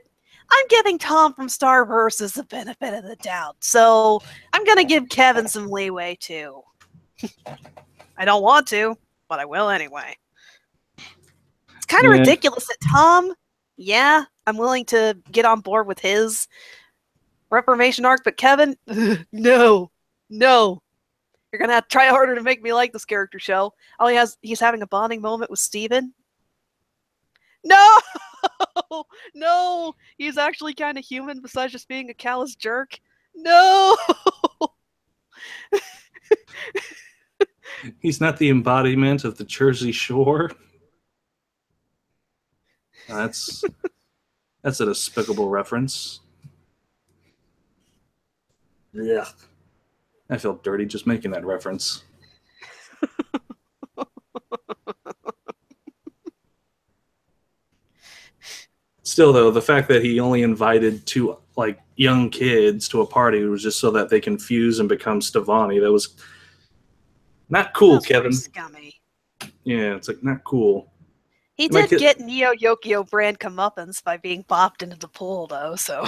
I'm giving Tom from Starverse the benefit of the doubt. So I'm going to give Kevin some leeway too. I don't want to, but I will anyway. It's kind of Yeah. ridiculous that Tom, yeah, I'm willing to get on board with his reformation arc, but Kevin, no. You're going to have to try harder to make me like this character, show. He's having a bonding moment with Steven. No! No! He's actually kind of human besides just being a callous jerk. No! He's not the embodiment of the Jersey Shore. That's a despicable reference. Yeah. I feel dirty just making that reference. Still, though, the fact that he only invited two young kids to a party was just so that they can fuse and become Stevani. That was not cool, That's Kevin. scummy. Yeah, it's not cool. He did get Neo Yokio brand comeuppance by being bopped into the pool, though, so.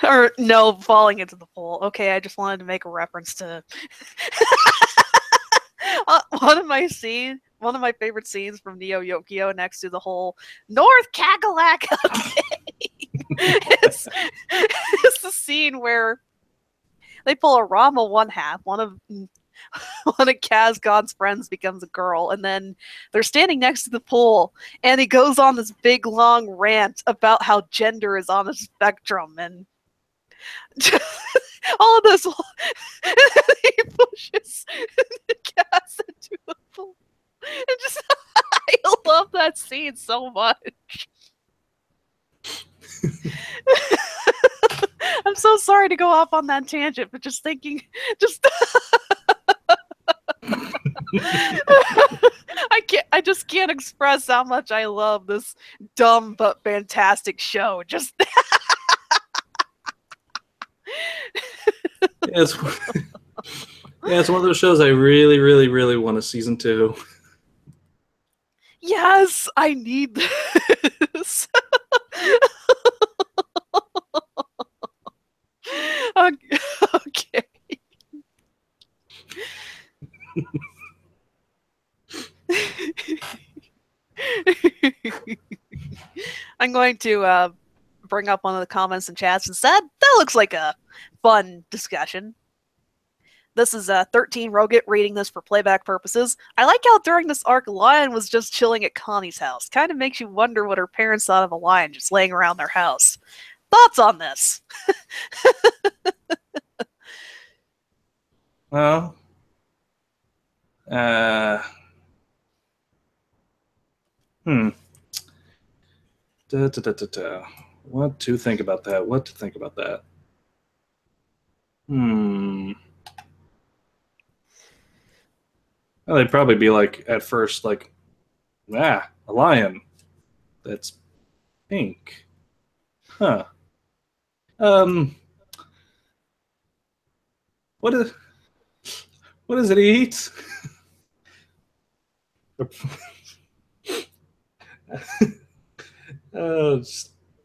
Or, no, falling into the pool. Okay, I just wanted to make a reference to. One of my favorite scenes from Neo Yokio next to the whole North Cadillac it's the scene where they pull a Rama one half, one of Kaz God's friends becomes a girl, and then they're standing next to the pool, and he goes on this big long rant about how gender is on a spectrum, and all of this, he pushes Kaz into the pool. And just, I love that scene so much. I'm so sorry to go off on that tangent, but just thinking, I just can't express how much I love this dumb but fantastic show. Just it's one of those shows I really, really, really want a season 2. Yes, I need this. Okay. I'm going to bring up one of the comments and chats and said, that looks like a fun discussion. This is 13 Roget reading this for playback purposes. I like how during this arc, Lion was just chilling at Connie's house. Kind of makes you wonder what her parents thought of a lion just laying around their house. Thoughts on this? Well, What to think about that? Well, they'd probably be at first, a lion. That's pink. Huh. What does it eat?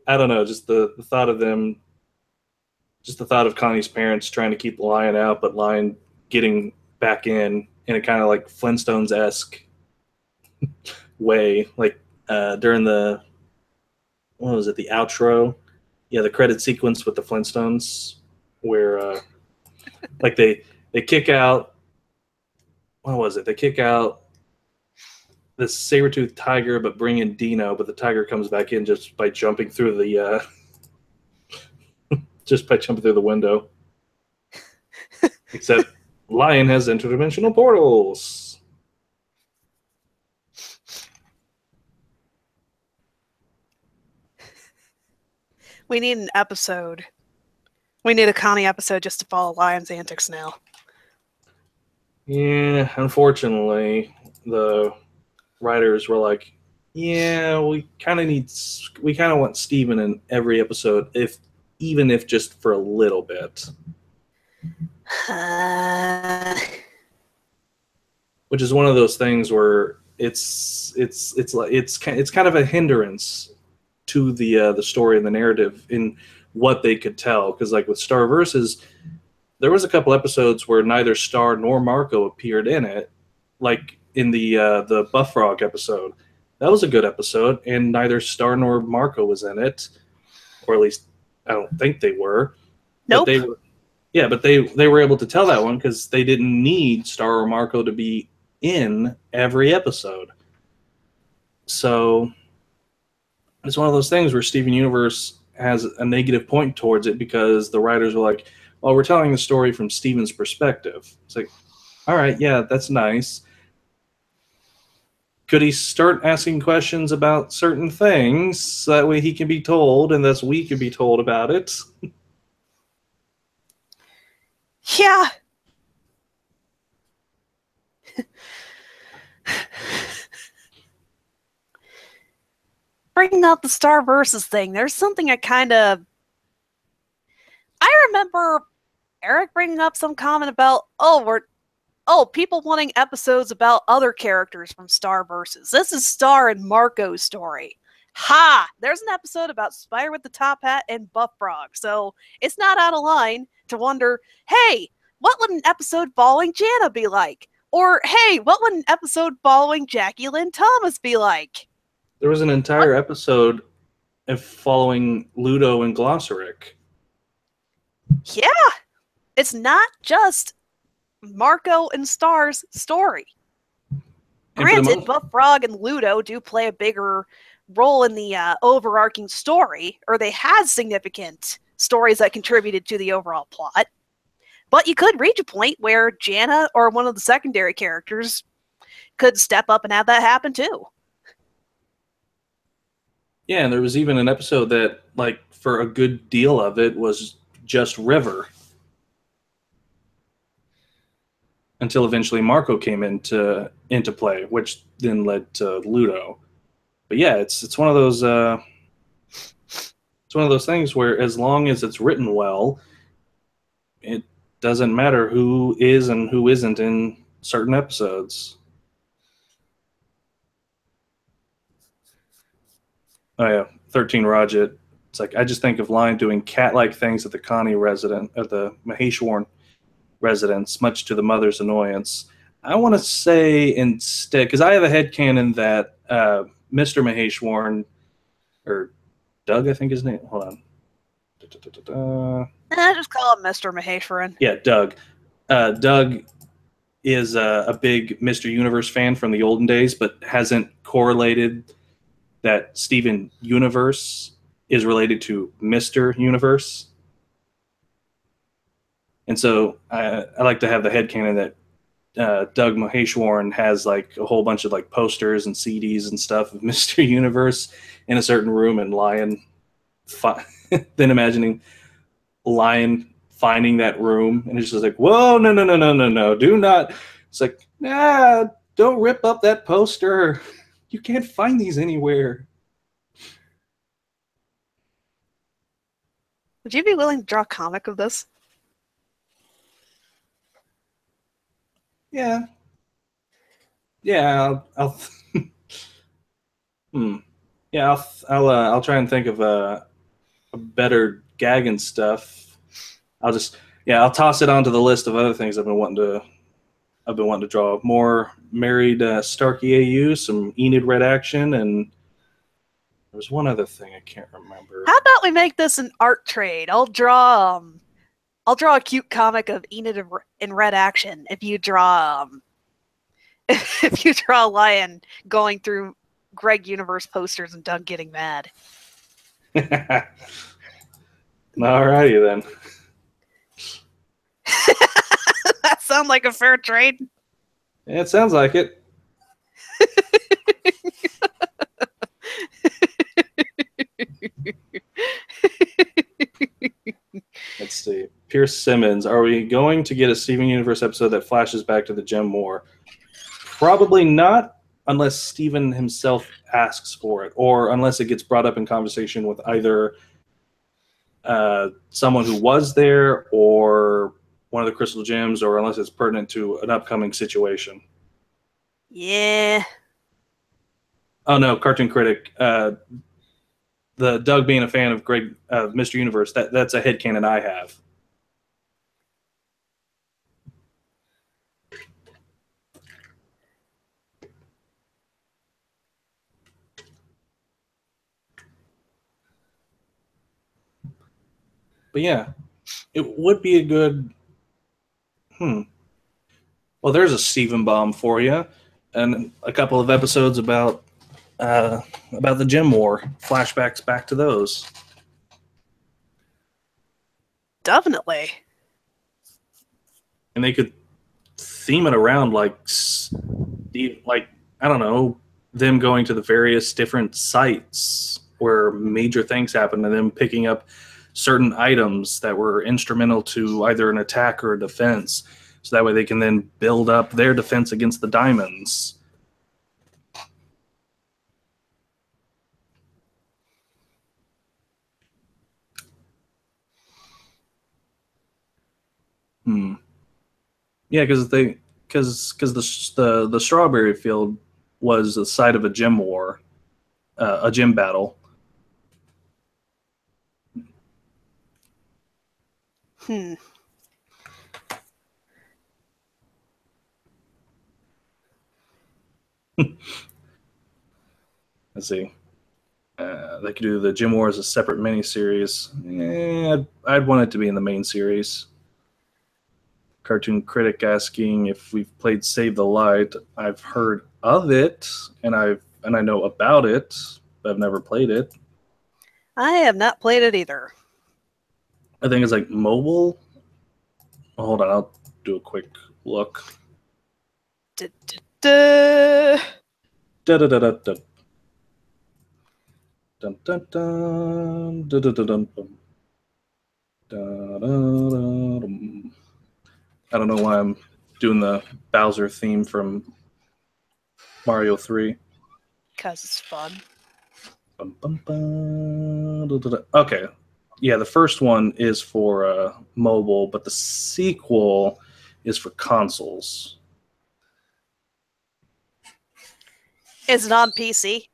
I don't know. Just the thought of them. Just the thought of Connie's parents trying to keep the lion out, but lion getting back in a kind of Flintstones-esque way, during the the outro, the credit sequence with the Flintstones, where they kick out, they kick out this saber-toothed tiger, but bring in Dino, but the tiger comes back in just by jumping through the window. Except Lion has interdimensional portals. We need an episode. We need a Connie episode just to follow Lion's antics now. Yeah, unfortunately, the writers were like, "Yeah, we kind of want Steven in every episode, even if just for a little bit." Which is one of those things where it's kind of a hindrance to the story and the narrative in what they could tell. Because like with Star Versus, there was a couple episodes where neither Star nor Marco appeared in it, like in the Buff Frog episode. That was a good episode, and neither Star nor Marco was in it, or at least I don't think they were. Nope. But they were, yeah, but they were able to tell that one because they didn't need Star or Marco to be in every episode. So it's one of those things where Steven Universe has a negative point towards it because the writers were like, well, we're telling the story from Steven's perspective. It's like, all right, yeah, that's nice. Could he start asking questions about certain things so that way he can be told and thus we can be told about it? Yeah. Bringing up the Star Versus thing, there's something I remember Eric bringing up some comment about, people wanting episodes about other characters from Star Versus. This is Star and Marco's story. Ha! There's an episode about Spider with the Top Hat and Buff Frog, so it's not out of line to wonder, hey, what would an episode following Jana be like? Or, hey, what would an episode following Jackie Lynn Thomas be like? There was an entire episode following Ludo and Glossaric. Yeah! It's not just Marco and Star's story. Granted, Buff Frog and Ludo do play a bigger role in the overarching story, or they had significant stories that contributed to the overall plot. But you could reach a point where Jana or one of the secondary characters could step up and have that happen too. Yeah, and there was even an episode that, like, for a good deal of it was just River. Until eventually Marco came into play, which then led to Ludo. But yeah, it's one of those things where as long as it's written well, it doesn't matter who is and who isn't in certain episodes. Oh yeah, 13 Rajit. It's like I just think of Lion doing cat-like things at the Maheshwaran residence, much to the mother's annoyance. I want to say instead, because I have a headcanon that Mr. Maheshwaran, or Doug, I think his name. Hold on. Just call him Mr. Maheshwaran. Yeah, Doug. Doug is a big Mr. Universe fan from the olden days, but hasn't correlated that Steven Universe is related to Mr. Universe. And so I like to have the headcanon that Doug Maheshwaran has like a whole bunch of like posters and CDs and stuff of Mr. Universe in a certain room, and Lion then imagining Lion finding that room, and it's just like, whoa, no, do not. It's like, nah, don't rip up that poster. You can't find these anywhere. Would you be willing to draw a comic of this? Yeah, I'll yeah, I'll try and think of a better gag and stuff. I'll toss it onto the list of other things I've been wanting to draw. More married Starkie AU, some Enid Red Action, and there was one other thing I can't remember. How about we make this an art trade? I'll draw a cute comic of Enid in Red Action if you draw Lion going through Greg Universe posters and Doug getting mad. Alrighty then. sound like a fair trade? It sounds like it. Let's see. Pierce Simmons, are we going to get a Steven Universe episode that flashes back to the Gem War? Probably not, unless Steven himself asks for it, or unless it gets brought up in conversation with either someone who was there or one of the Crystal Gems, or unless it's pertinent to an upcoming situation. Yeah. Oh no, Cartoon Critic. The Doug being a fan of Mr. Universe, that's a headcanon I have. But yeah, it would be a good. Well, there's a Stevenbomb for you, and a couple of episodes about the Gem War, flashbacks back to those. Definitely. And they could theme it around like I don't know, them going to the various different sites where major things happen, and them picking up certain items that were instrumental to either an attack or a defense, so that way they can then build up their defense against the diamonds. Yeah, because the strawberry field was the site of a gem war, a gem battle. Let's see. They could do the Gem War as a separate miniseries. I'd want it to be in the main series. Cartoon Critic asking if we've played Save the Light. I've heard of it, and I know about it, but I've never played it. I have not played it either. I think it's like mobile. Oh, hold on, I'll do a quick look. Da-da-da. Da-da-da-da-da. Dun, dun, dun, dun, dun, dun, dun, dun. Da-da-da-dum. I don't know why I'm doing the Bowser theme from Mario 3. Because it's fun. Bum, bum, bum, da-da-da. Okay. Yeah, the first one is for mobile, but the sequel is for consoles. Is it on PC?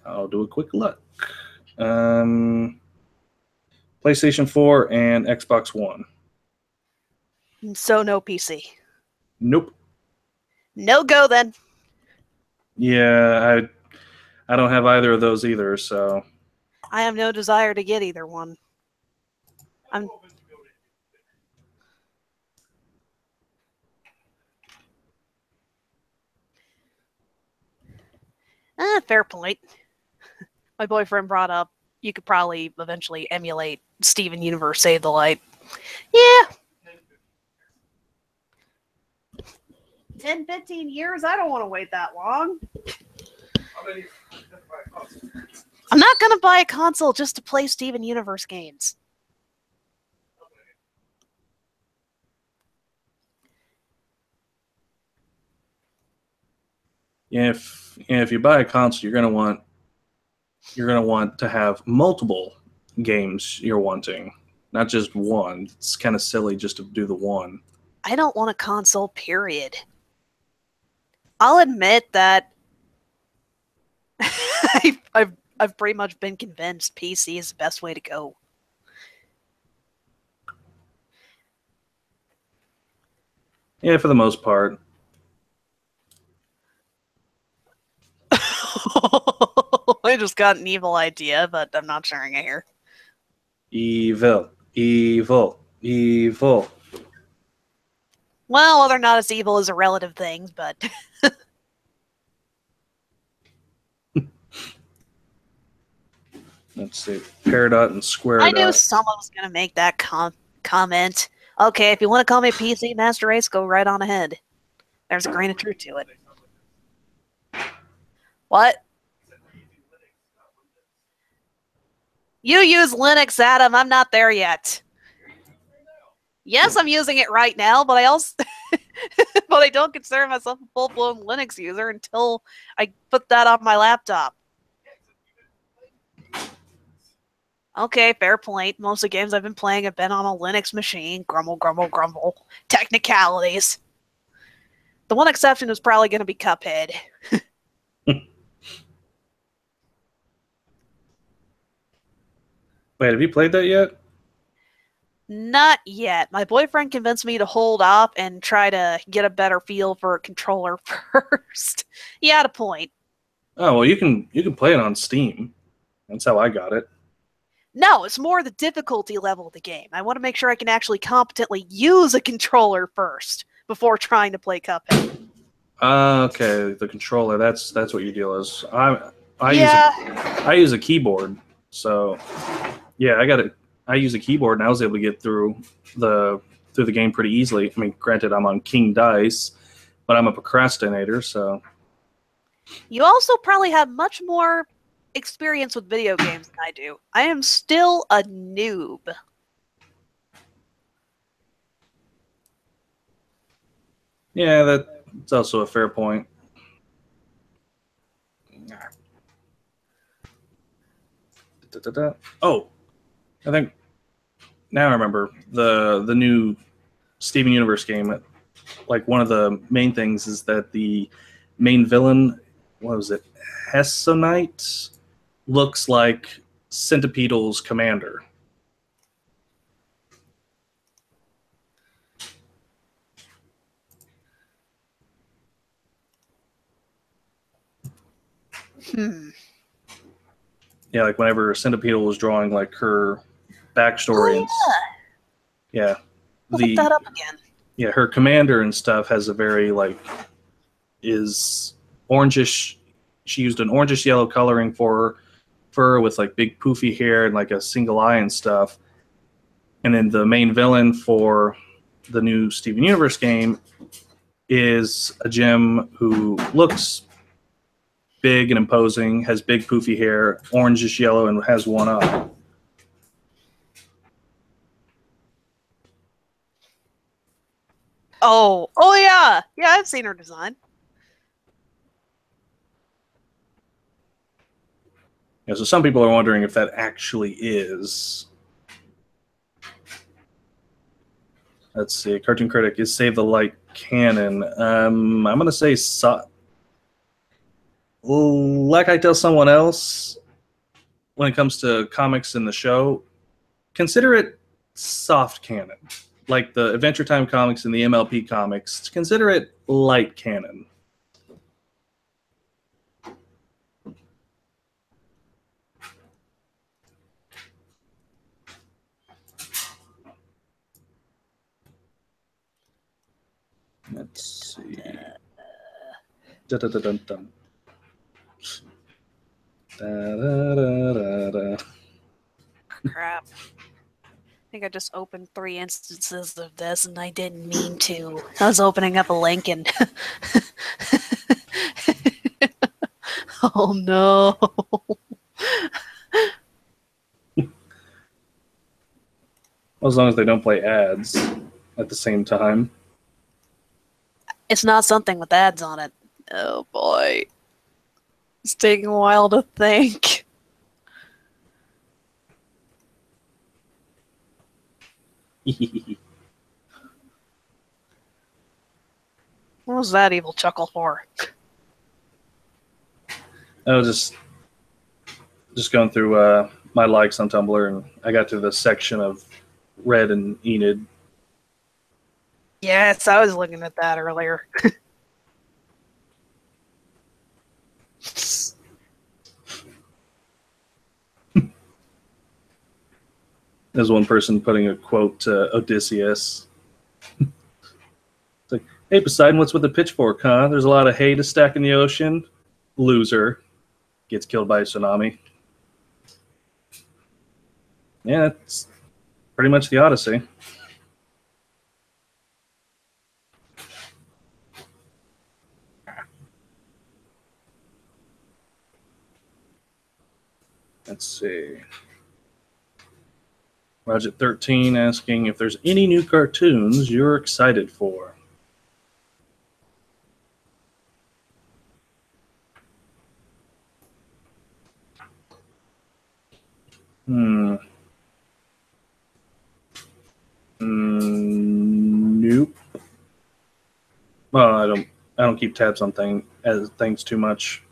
I'll do a quick look. PlayStation 4 and Xbox One. So no PC. Nope. No go then. Yeah, I don't have either of those either, so. I have no desire to get either one. I'm fair point. My boyfriend brought up you could probably eventually emulate Steven Universe Save the Light. Yeah. 10, 15 years? I don't want to wait that long. I'm not going to buy a console just to play Steven Universe games. Yeah, if you buy a console, you're gonna want to have multiple games you're wanting, not just one. It's kind of silly just to do the one. I don't want a console, period. I'll admit that I've pretty much been convinced PC is the best way to go. Yeah, for the most part. I just got an evil idea, but I'm not sharing it here. Evil, evil, evil. Well, whether or not it's evil is a relative thing, but... Let's see. Peridot and Square I knew Dot. someone was going to make that comment. Okay, if you want to call me PC Master Race, go right on ahead. There's a grain of truth to it. What? You use Linux, Adam. I'm not there yet. Yes, I'm using it right now, but I also but I don't consider myself a full-blown Linux user until I put that on my laptop. Okay, fair point. Most of the games I've been playing have been on a Linux machine. Grumble, grumble, grumble. Technicalities. The one exception is probably going to be Cuphead. Wait, have you played that yet? Not yet. My boyfriend convinced me to hold off and try to get a better feel for a controller first. He had a point. Oh well, you can play it on Steam. That's how I got it. No, it's more the difficulty level of the game. I want to make sure I can actually competently use a controller first before trying to play Cuphead. Okay, the controller. That's what your deal is. I use a keyboard. So yeah, I use a keyboard, and I was able to get through the game pretty easily. I mean, granted, I'm on King Dice, but I'm a procrastinator, so. You also probably have much more experience with video games than I do. I am still a noob. Yeah, that's also a fair point. Oh, I think now I remember the new Steven Universe game. Like, one of the main things is that the main villain, what was it, Hessonite, looks like Centipedal's commander. Yeah, like whenever Centipedal was drawing like her backstory. Oh, yeah. Look that up again. Yeah, her commander and stuff has a very is orangish. She used an orangish yellow coloring for her fur with like big poofy hair and like a single eye and stuff. And then the main villain for the new Steven Universe game is a gem who looks big and imposing, has big poofy hair, orangish yellow, and has one eye. Oh yeah. Yeah, I've seen her design. Yeah, so some people are wondering if that actually is. Let's see. Cartoon Critic is Save the Light canon. I'm going to say like I tell someone else when it comes to comics in the show, consider it soft canon. Like the Adventure Time comics and the MLP comics, consider it light canon. Let's see. Da-da-da-dun-dun. Da-da-da-da-da. Crap. I think I just opened 3 instances of this and I didn't mean to. I was opening up a link and... Oh no. As long as they don't play ads at the same time. It's not something with ads on it. Oh boy. It's taking a while to think. What was that evil chuckle for? I was just going through my likes on Tumblr, and I got to the section of Red and Enid. Yes, I was looking at that earlier. There's one person putting a quote to Odysseus. It's like, hey, Poseidon, what's with the pitchfork, huh? There's a lot of hay to stack in the ocean. Loser. Gets killed by a tsunami. Yeah, it's pretty much the Odyssey. Let's see. Roger 13 asking if there's any new cartoons you're excited for. Nope. Well, I don't keep tabs on things too much.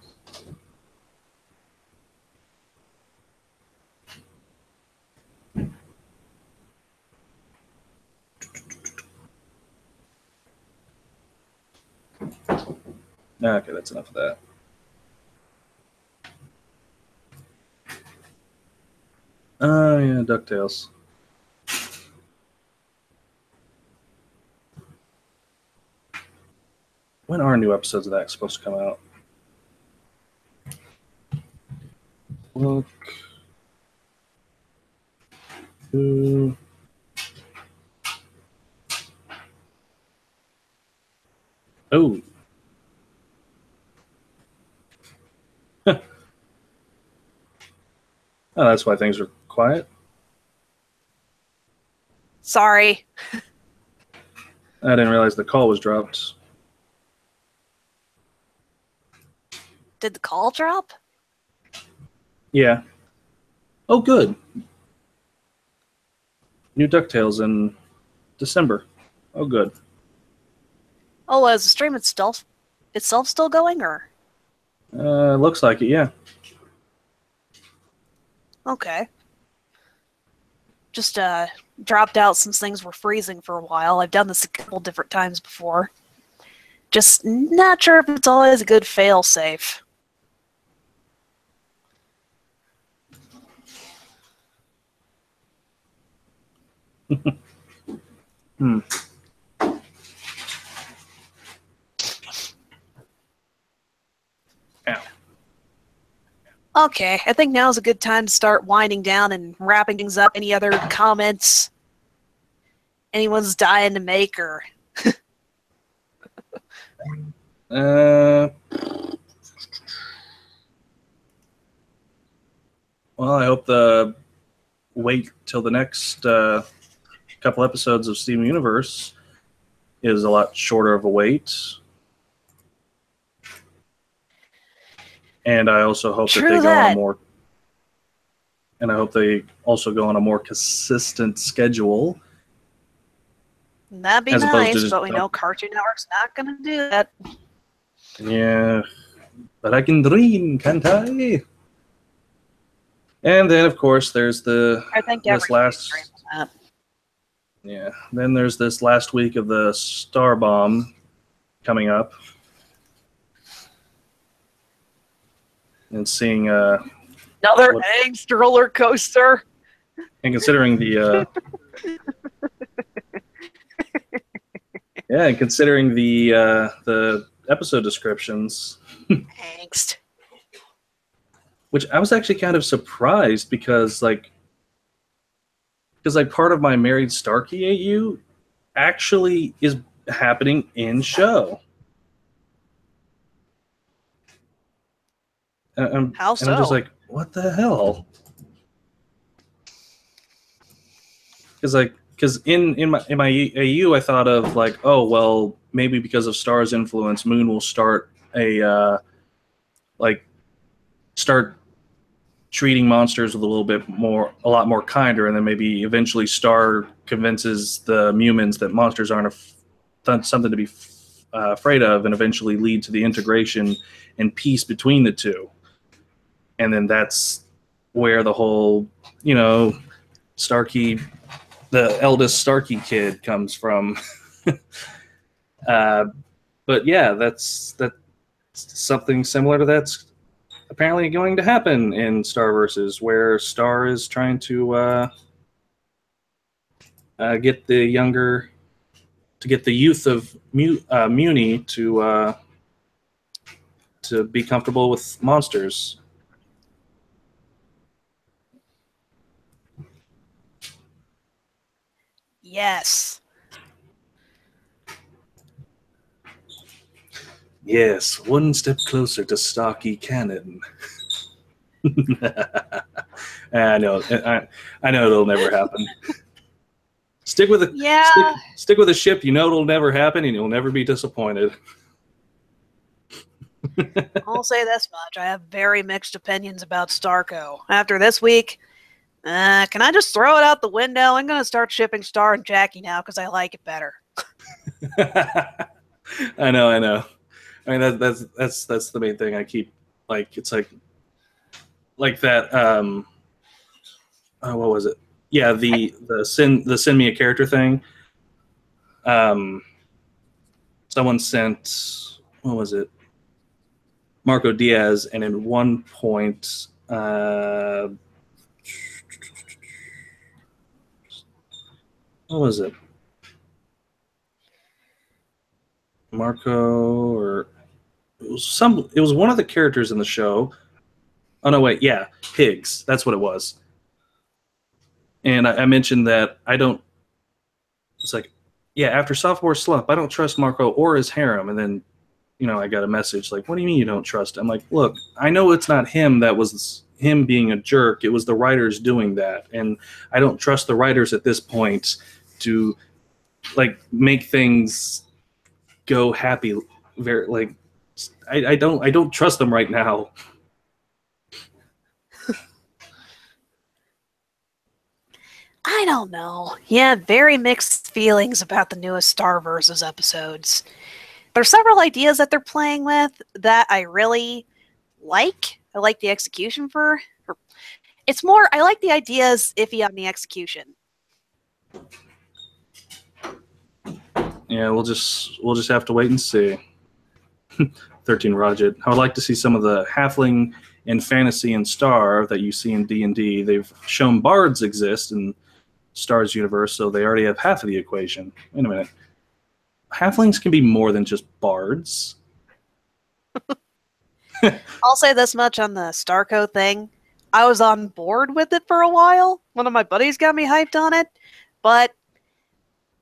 Okay, that's enough of that. Oh, yeah, DuckTales. When are new episodes of that supposed to come out? Look. Oh. Oh, that's why things are quiet. Sorry. I didn't realize the call was dropped. Did the call drop? Yeah. Oh, good. New DuckTales in December. Oh, good. Oh, is the stream itself still going, or? Looks like it, yeah. Okay. Just dropped out since things were freezing for a while. I've done this a couple different times before. Just not sure if it's always a good fail-safe. Ow. Okay, I think now's a good time to start winding down and wrapping things up. Any other comments anyone's dying to make, or... Well, I hope the wait till the next couple episodes of Steven Universe is a lot shorter of a wait. And I also hope that they go on a more... And I hope they also go on a more consistent schedule. That'd be nice, but we know Cartoon Network's not going to do that. Yeah, but I can dream, can't I? And then, of course, there's this last... Yeah, then there's this last week of the Starbomb coming up. And seeing... Another angst roller coaster. And considering the... yeah, and considering the episode descriptions... Angst. Which I was actually kind of surprised because part of my Married Starkie AU actually is happening in show. How so? And I'm just like, what the hell? Because in my AU, I thought of like, oh well, maybe because of Star's influence, Moon will start start treating monsters with a lot more kinder, and then maybe eventually Star convinces the Mumins that monsters aren't something to be afraid of, and eventually lead to the integration and peace between the two. And then that's where the whole, Starkie, the eldest Starkie kid comes from. But yeah, that's something similar to that's apparently going to happen in Starverses, where Star is trying to get the youth of Muni to be comfortable with monsters. Yes. Yes, one step closer to Starkie canon. I know. I know it'll never happen. Stick with a ship. You know it'll never happen, and you'll never be disappointed. I'll say this much: I have very mixed opinions about Starco. After this week, can I just throw it out the window? I'm going to start shipping Star and Jackie now because I like it better. I know. I mean that's the main thing. I keep it's like that. What was it? Yeah, the send me a character thing. Someone sent, what was it? Marco Diaz, and at one point, what was it? Marco, or it was one of the characters in the show. Oh no, wait, yeah, Higgs. That's what it was. And I mentioned that I don't. It's like, yeah, after sophomore slump, I don't trust Marco or his harem. And then, I got a message like, what do you mean you don't trust him? I'm like, look, I know it's not him that was him being a jerk. It was the writers doing that. And I don't trust the writers at this point to, make things go happy. I don't trust them right now. I don't know. Yeah, very mixed feelings about the newest Star Versus episodes. There's several ideas that they're playing with that I really like. I like the execution it's more, I like the ideas iffy on the execution. Yeah, we'll just have to wait and see. 13 Roget. I would like to see some of the halfling and fantasy and Star that you see in D&D. They've shown bards exist in Star's universe, so they already have half of the equation. Wait a minute. Halflings can be more than just bards. I'll say this much on the Starco thing. I was on board with it for a while. One of my buddies got me hyped on it, but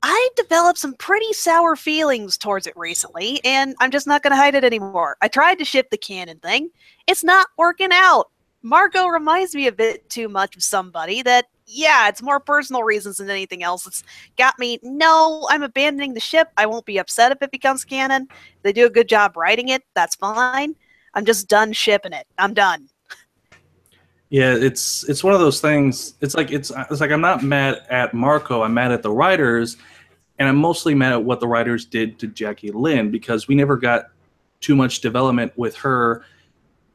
I developed some pretty sour feelings towards it recently, and I'm just not going to hide it anymore. I tried to ship the canon thing. It's not working out. Marco reminds me a bit too much of somebody that, yeah, it's more personal reasons than anything else. It's got me, no, I'm abandoning the ship. I won't be upset if it becomes canon. If they do a good job writing it, that's fine. I'm just done shipping it. I'm done. Yeah, it's one of those things. It's like I'm not mad at Marco. I'm mad at the writers, and I'm mostly mad at what the writers did to Jackie Lynn, because we never got too much development with her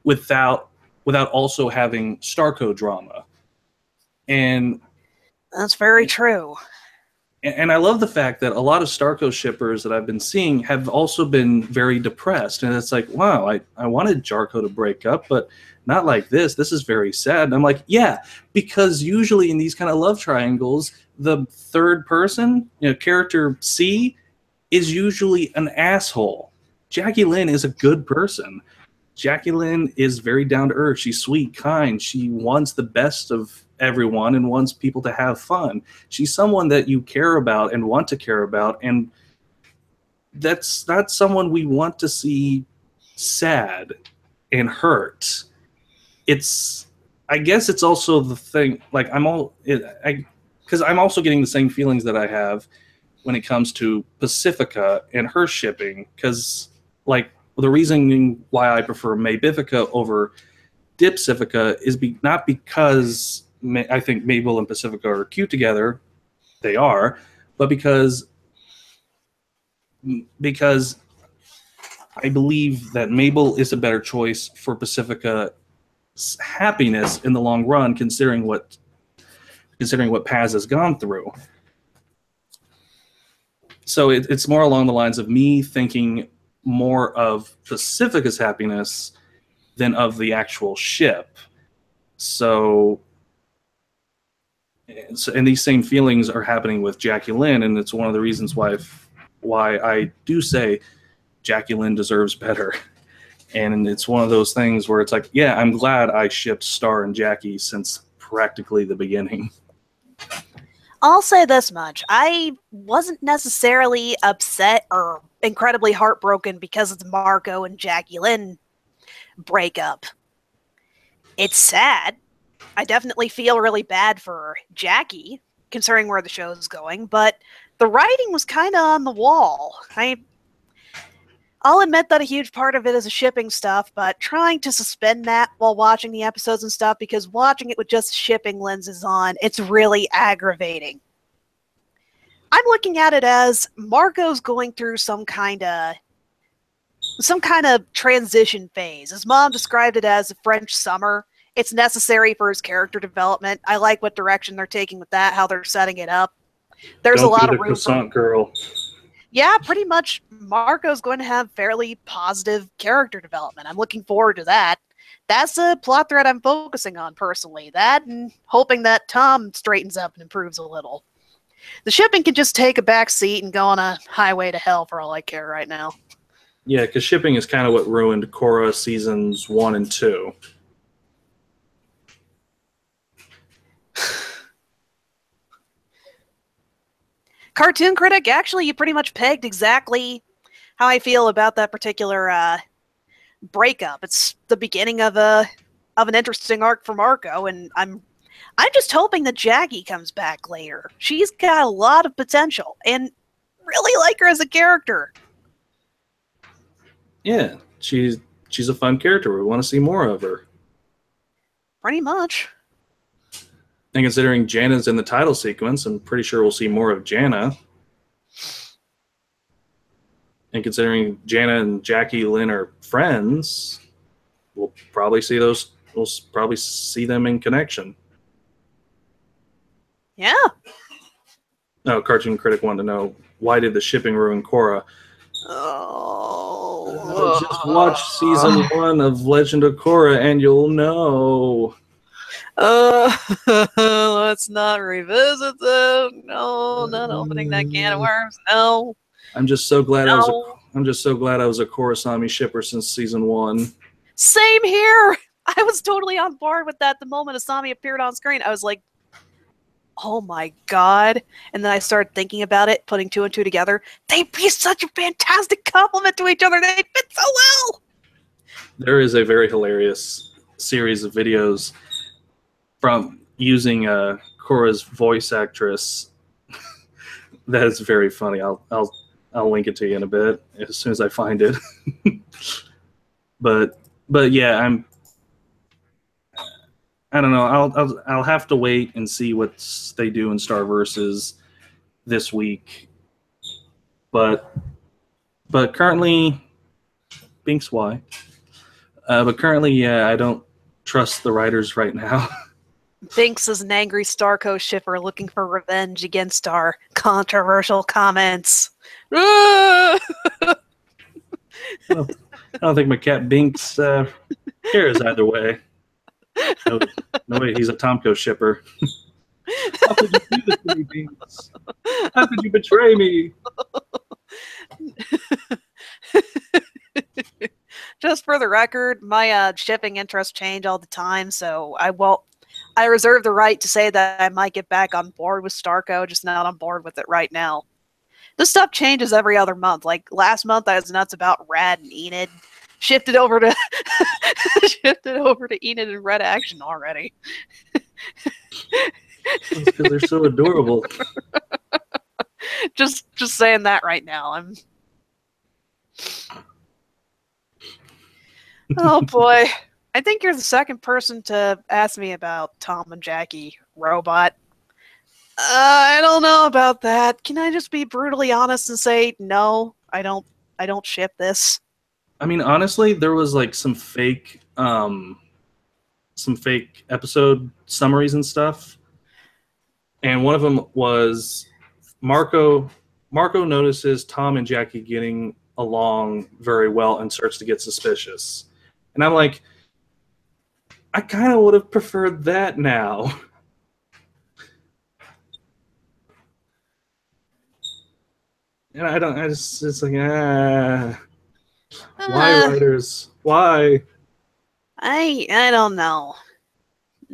without also having Starco drama. And that's very true. And I love the fact that a lot of Starco shippers that I've been seeing have also been very depressed. And it's like, wow, I wanted Jarko to break up, but not like this. This is very sad. And I'm like, yeah, because usually in these kind of love triangles, the third person, character C, is usually an asshole. Jackie Lynn is a good person. Jackie Lynn is very down to earth. She's sweet, kind. She wants the best of everyone and wants people to have fun. She's someone that you care about and want to care about, and that's not someone we want to see sad and hurt. I guess it's also the thing, like because I'm also getting the same feelings that I have when it comes to Pacifica and her shipping, because the reasoning why I prefer Maybifica over Dipsifica is not because I think Mabel and Pacifica are cute together. They are, but because I believe that Mabel is a better choice for Pacifica's happiness in the long run, considering what Paz has gone through. So it's more along the lines of me thinking more of Pacifica's happiness than of the actual ship. And these same feelings are happening with Jackie Lynn, and it's one of the reasons why I do say Jackie Lynn deserves better. And it's one of those things where it's like, yeah, I'm glad I shipped Star and Jackie since practically the beginning. I'll say this much. I wasn't necessarily upset or incredibly heartbroken because of the Marco and Jackie Lynn breakup. It's sad. I definitely feel really bad for Jackie, considering where the show's going, but the writing was kind of on the wall. I'll admit that a huge part of it is the shipping stuff, but trying to suspend that while watching the episodes and stuff, because watching it with just shipping lenses on, it's really aggravating. I'm looking at it as Marco's going through some kind of transition phase. His mom described it as a French summer. It's necessary for his character development. I like what direction they're taking with that, how they're setting it up. There's Don't a lot be of the room croissant girl. Yeah, pretty much Marco's going to have fairly positive character development. I'm looking forward to that. That's a plot thread I'm focusing on personally. That and hoping that Tom straightens up and improves a little. The shipping can just take a back seat and go on a highway to hell for all I care right now. Yeah, because shipping is kind of what ruined Korra seasons 1 and 2. Cartoon Critic, actually, you pretty much pegged exactly how I feel about that particular breakup. It's the beginning of an interesting arc for Marco, and I'm just hoping that Jackie comes back later. She's got a lot of potential, and really like her as a character. Yeah, she's a fun character. We want to see more of her. Pretty much. And considering Jana's in the title sequence, I'm pretty sure we'll see more of Jana. And considering Jana and Jackie Lynn are friends, we'll probably see them in connection. Yeah. No, Cartoon Critic wanted to know, why did the shipping ruin Korra? Just watch season 1 of Legend of Korra and you'll know. Let's not revisit that. No, not opening that can of worms. No. I'm just so glad I was a Korrasami shipper since season 1. Same here. I was totally on board with that the moment Asami appeared on screen. I was like, oh my god. And then I started thinking about it, putting 2 and 2 together. They'd be such a fantastic compliment to each other. They fit so well. There is a very hilarious series of videos from using Korra's voice actress. That is very funny. I'll link it to you in a bit as soon as I find it. but yeah, I don't know. I'll have to wait and see what they do in Star Versus this week. But currently, Binks why? But currently, yeah, I don't trust the writers right now. Binks is an angry Starco shipper looking for revenge against our controversial comments. I don't think my cat Binks cares either way. No way, he's a Tomko shipper. How could you do this to me, Binks? How could you betray me? Just for the record, my shipping interests change all the time, so I reserve the right to say that I might get back on board with Starco, just not on board with it right now. This stuff changes every other month. Like last month, I was nuts about Rad and Enid. Shifted over to Enid and Red Action already. That's because they're so adorable. Just saying that right now. Oh boy. I think you're the second person to ask me about Tom and Jackie Robot. I don't know about that. Can I just be brutally honest and say no? I don't ship this. I mean, honestly, there was like some fake episode summaries and stuff, and one of them was Marco notices Tom and Jackie getting along very well and starts to get suspicious, and I'm like, I kind of would have preferred that now. And it's like, why writers? Why? I don't know.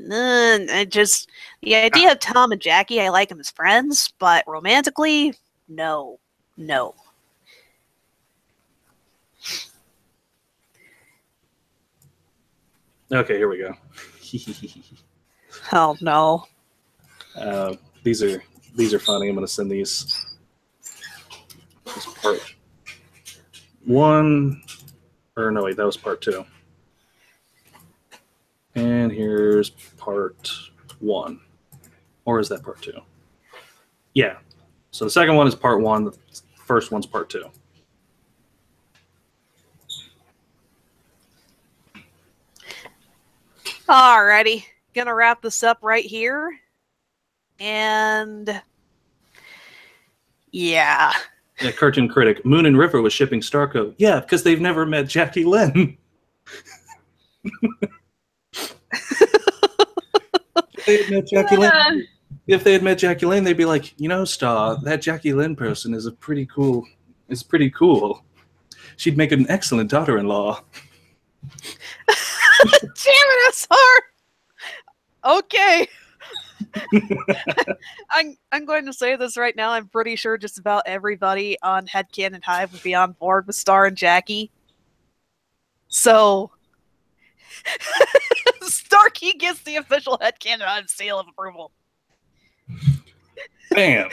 The idea of Tom and Jackie, I like them as friends, but romantically, no. Okay, here we go. Oh no. These are funny. I'm going to send these. This is part 1. Or no, wait, that was part 2. And here's part 1. Or is that part 2? Yeah. So the second one is part 1. The first one's part 2. Alrighty. Gonna wrap this up right here. And yeah. Yeah, cartoon critic. Moon and River was shipping Starco. Yeah, because they've never met Jackie Lynn. If they had met Jackie Lynn, they'd be like, Star, that Jackie Lynn person is pretty cool. She'd make an excellent daughter-in-law. Damn it, S.R. Okay. I'm going to say this right now. I'm pretty sure just about everybody on Headcanon Hive would be on board with Star and Jackie. So Starkie gets the official Headcanon Hive seal of approval. Bam.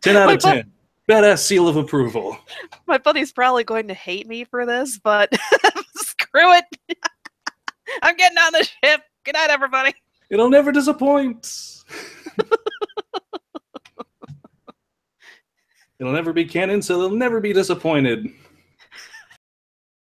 10 out of 10. Badass seal of approval. My buddy's probably going to hate me for this, but screw it. I'm getting on the ship. Good night, everybody. It'll never disappoint. It'll never be canon, so they'll never be disappointed.